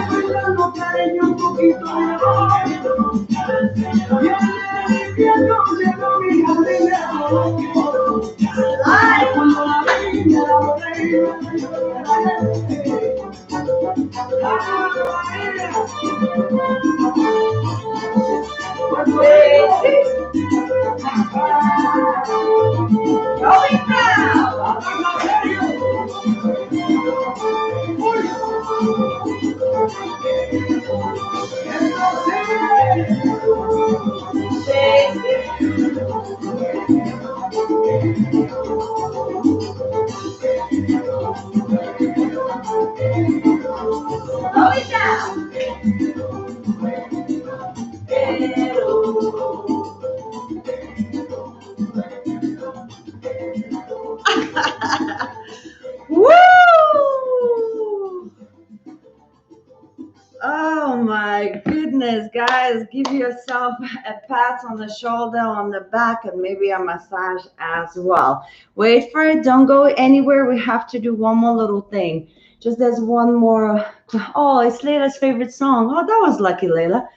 Bailando cariño un poquito de amor, y en el invierno llegó mi jardinero. Ay, cuando la vi me enamoré y me lloré. Going down. guys, give yourself a pat on the shoulder, on the back, and maybe a massage as well. Wait for it. Don't go anywhere. We have to do one more little thing. Just there's one more. Oh, it's Layla's favorite song. Oh, that was lucky, Layla.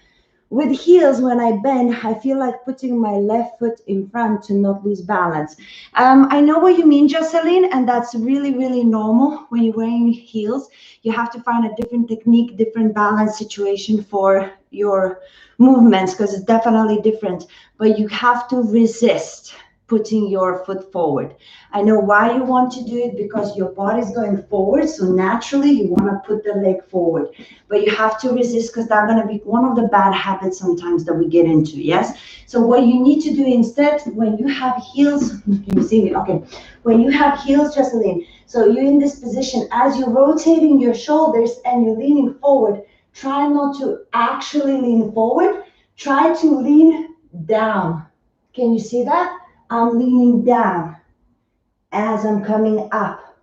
With heels, when I bend, I feel like putting my left foot in front to not lose balance. I know what you mean, Jocelyn, and that's really, really normal when you're wearing heels. You have to find a different technique, different balance situation for your movements because it's definitely different. But you have to resist putting your foot forward. I know why you want to do it because your body's going forward. So naturally, you want to put the leg forward. But you have to resist because that's going to be one of the bad habits sometimes that we get into. Yes. So what you need to do instead, when you have heels, can you see me? Okay. When you have heels, Jocelyn, so you're in this position as you're rotating your shoulders and you're leaning forward. Try not to actually lean forward. Try to lean down. Can you see that? I'm leaning down as I'm coming up.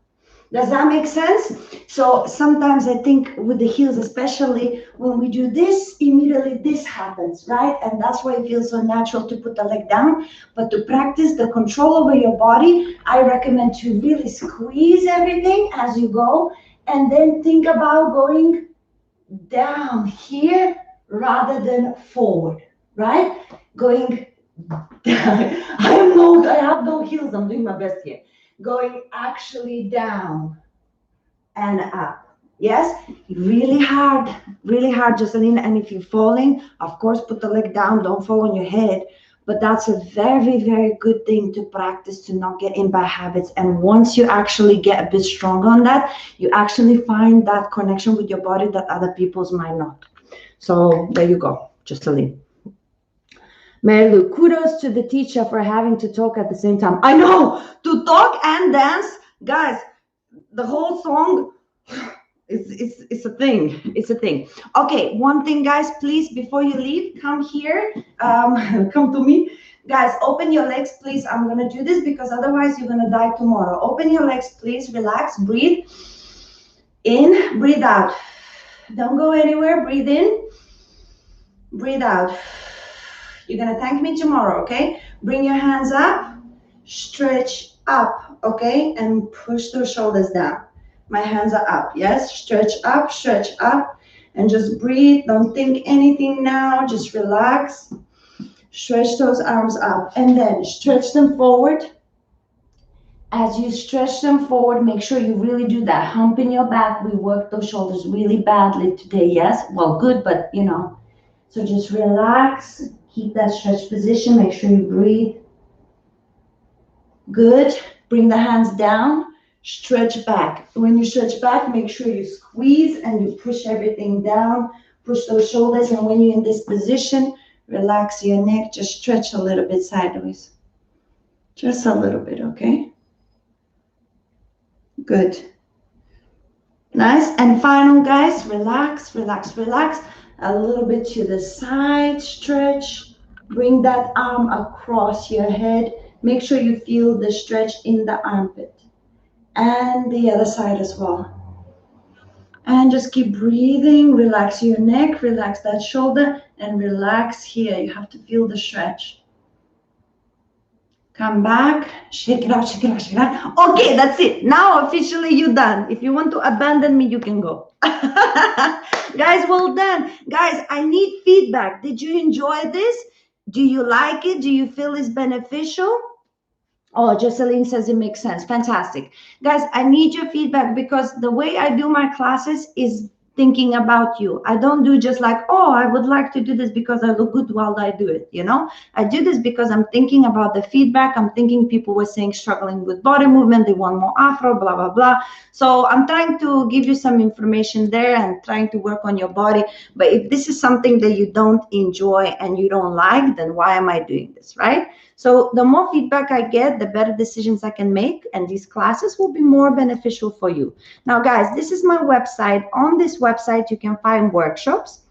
Does that make sense? So sometimes I think with the heels, especially when we do this, immediately this happens, right? And that's why it feels so natural to put the leg down. But to practice the control over your body, I recommend to really squeeze everything as you go and then think about going down here rather than forward, right? Going I have no heels. I'm doing my best here. Going actually down and up. Yes, really hard, Jocelyn. And if you're falling, of course, put the leg down. Don't fall on your head. But that's a very, very good thing to practice to not get in bad habits. And once you actually get a bit stronger on that, you actually find that connection with your body that other people's might not. So there you go, Jocelyn. Mary Lou, kudos to the teacher for having to talk at the same time. I know, to talk and dance, guys, the whole song it's a thing. It's a thing. Okay, one thing, guys, please, before you leave, come here. Come to me. Guys, open your legs, please. I'm going to do this because otherwise you're going to die tomorrow. Open your legs, please. Relax. Breathe in. Breathe out. Don't go anywhere. Breathe in. Breathe out. You're going to thank me tomorrow, okay? Bring your hands up, stretch up, okay? And push those shoulders down. My hands are up, yes? Stretch up, and just breathe. Don't think anything now. Just relax. Stretch those arms up, and then stretch them forward. As you stretch them forward, make sure you really do that hump in your back. We worked those shoulders really badly today, yes? Well, good, but you know. So just relax. Keep that stretch position. Make sure you breathe. Good. Bring the hands down. Stretch back. When you stretch back, make sure you squeeze and you push everything down. Push those shoulders. And when you're in this position, relax your neck. Just stretch a little bit sideways. Just a little bit, okay? Good. Nice. And final, guys, relax, relax, relax. A little bit to the side, stretch. Bring that arm across your head. Make sure you feel the stretch in the armpit. And the other side as well. And just keep breathing. Relax your neck, relax that shoulder, and relax here. You have to feel the stretch. Come back, shake it out, shake it out, shake it out. Okay, that's it. Now officially you're done. If you want to abandon me, you can go. Guys, well done. Guys, I need feedback. Did you enjoy this? Do you like it? Do you feel it's beneficial? Oh, Jocelyn says it makes sense. Fantastic. Guys, I need your feedback because the way I do my classes is thinking about you. I don't do just like, oh, I would like to do this because I look good while I do it, you know? I do this because I'm thinking about the feedback. I'm thinking people were saying struggling with body movement, they want more afro, blah, blah, blah. So I'm trying to give you some information there and trying to work on your body. But if this is something that you don't enjoy and you don't like, then why am I doing this, right? So the more feedback I get, the better decisions I can make, and these classes will be more beneficial for you. Now, guys, this is my website. On this website, you can find workshops.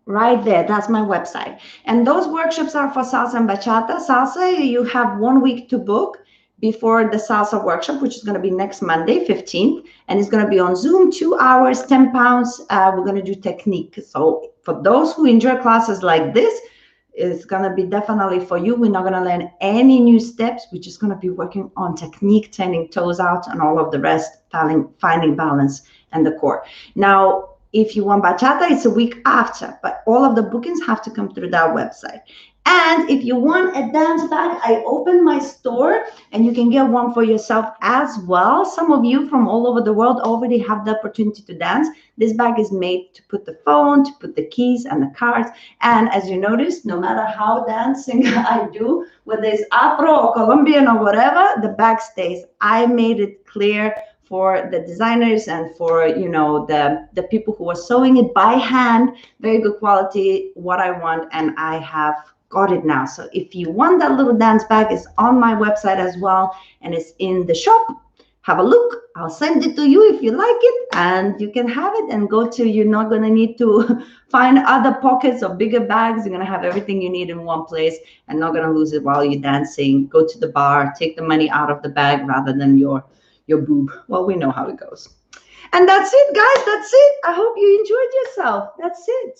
Right there, that's my website. And those workshops are for salsa and bachata. Salsa, you have 1 week to book. before the salsa workshop, which is going to be next Monday, 15th, and it's going to be on Zoom, 2 hours, 10 pounds. We're going to do technique. So for those who enjoy classes like this, it's going to be definitely for you. We're not going to learn any new steps. We're just going to be working on technique, turning toes out, and all of the rest, finding balance and the core. Now, if you want bachata, it's a week after, but all of the bookings have to come through that website. And if you want a dance bag, I opened my store and you can get one for yourself as well. Some of you from all over the world already have the opportunity to dance. This bag is made to put the phone, to put the keys and the cards. And as you notice, no matter how dancing I do, whether it's Afro or Colombian or whatever, the bag stays. I made it clear for the designers and for, you know, the people who are sewing it by hand, very good quality, what I want, and I have got it now. So if you want that little dance bag, it's on my website as well, and it's in the shop. Have a look. I'll send it to you if you like it, and you can have it and go to, you're not going to need to find other pockets or bigger bags. You're going to have everything you need in one place and not going to lose it while you're dancing. Go to the bar, take the money out of the bag rather than your boob. Well, we know how it goes. And that's it, guys. That's it. I hope you enjoyed yourself. That's it.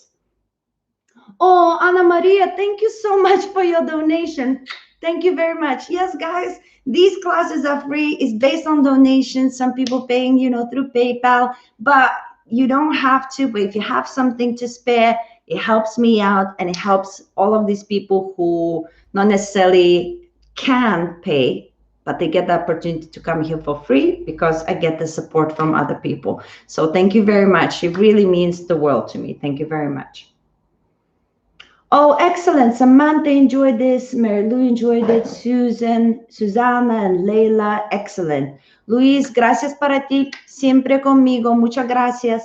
Oh, Ana Maria, thank you so much for your donation. Thank you very much. Yes, guys, these classes are free. It's based on donations. Some people paying, you know, through PayPal, but you don't have to. But if you have something to spare, it helps me out and it helps all of these people who not necessarily can pay, but they get the opportunity to come here for free because I get the support from other people. So thank you very much. It really means the world to me. Thank you very much. Oh, excellent. Samantha enjoyed this. Mary Lou enjoyed it. Susana and Leila, excellent. Luis, gracias para ti. Siempre conmigo. Muchas gracias.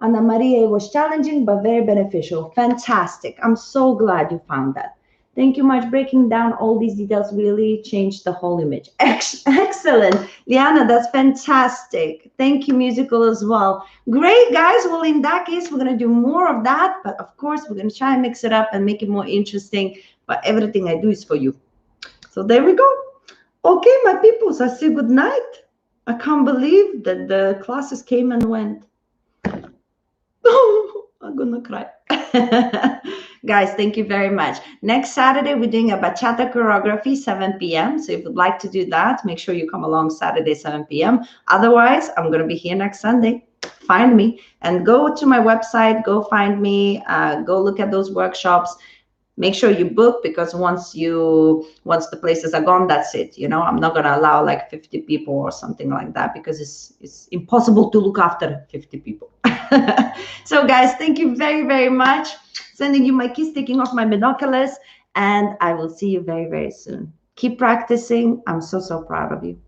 Ana Maria, it was challenging, but very beneficial. Fantastic. I'm so glad you found that. Thank you much. Breaking down all these details really changed the whole image. Excellent. Liana, that's fantastic. Thank you, musical as well. Great, guys. Well, in that case, we're going to do more of that. But of course, we're going to try and mix it up and make it more interesting. But everything I do is for you. So there we go. Okay, my peoples, I say good night. I can't believe that the classes came and went. Oh, I'm going to cry. Guys, thank you very much. Next Saturday, we're doing a bachata choreography, 7 p.m. So if you'd like to do that, make sure you come along Saturday, 7 p.m. Otherwise, I'm going to be here next Sunday. Find me and go to my website. Go find me. Go look at those workshops. Make sure you book, because once the places are gone, that's it. You know, I'm not going to allow like 50 people or something like that, because it's impossible to look after 50 people. So guys, thank you very, very much. Sending you my kiss, taking off my binoculars, and I will see you very, very soon. Keep practicing. I'm so, so proud of you.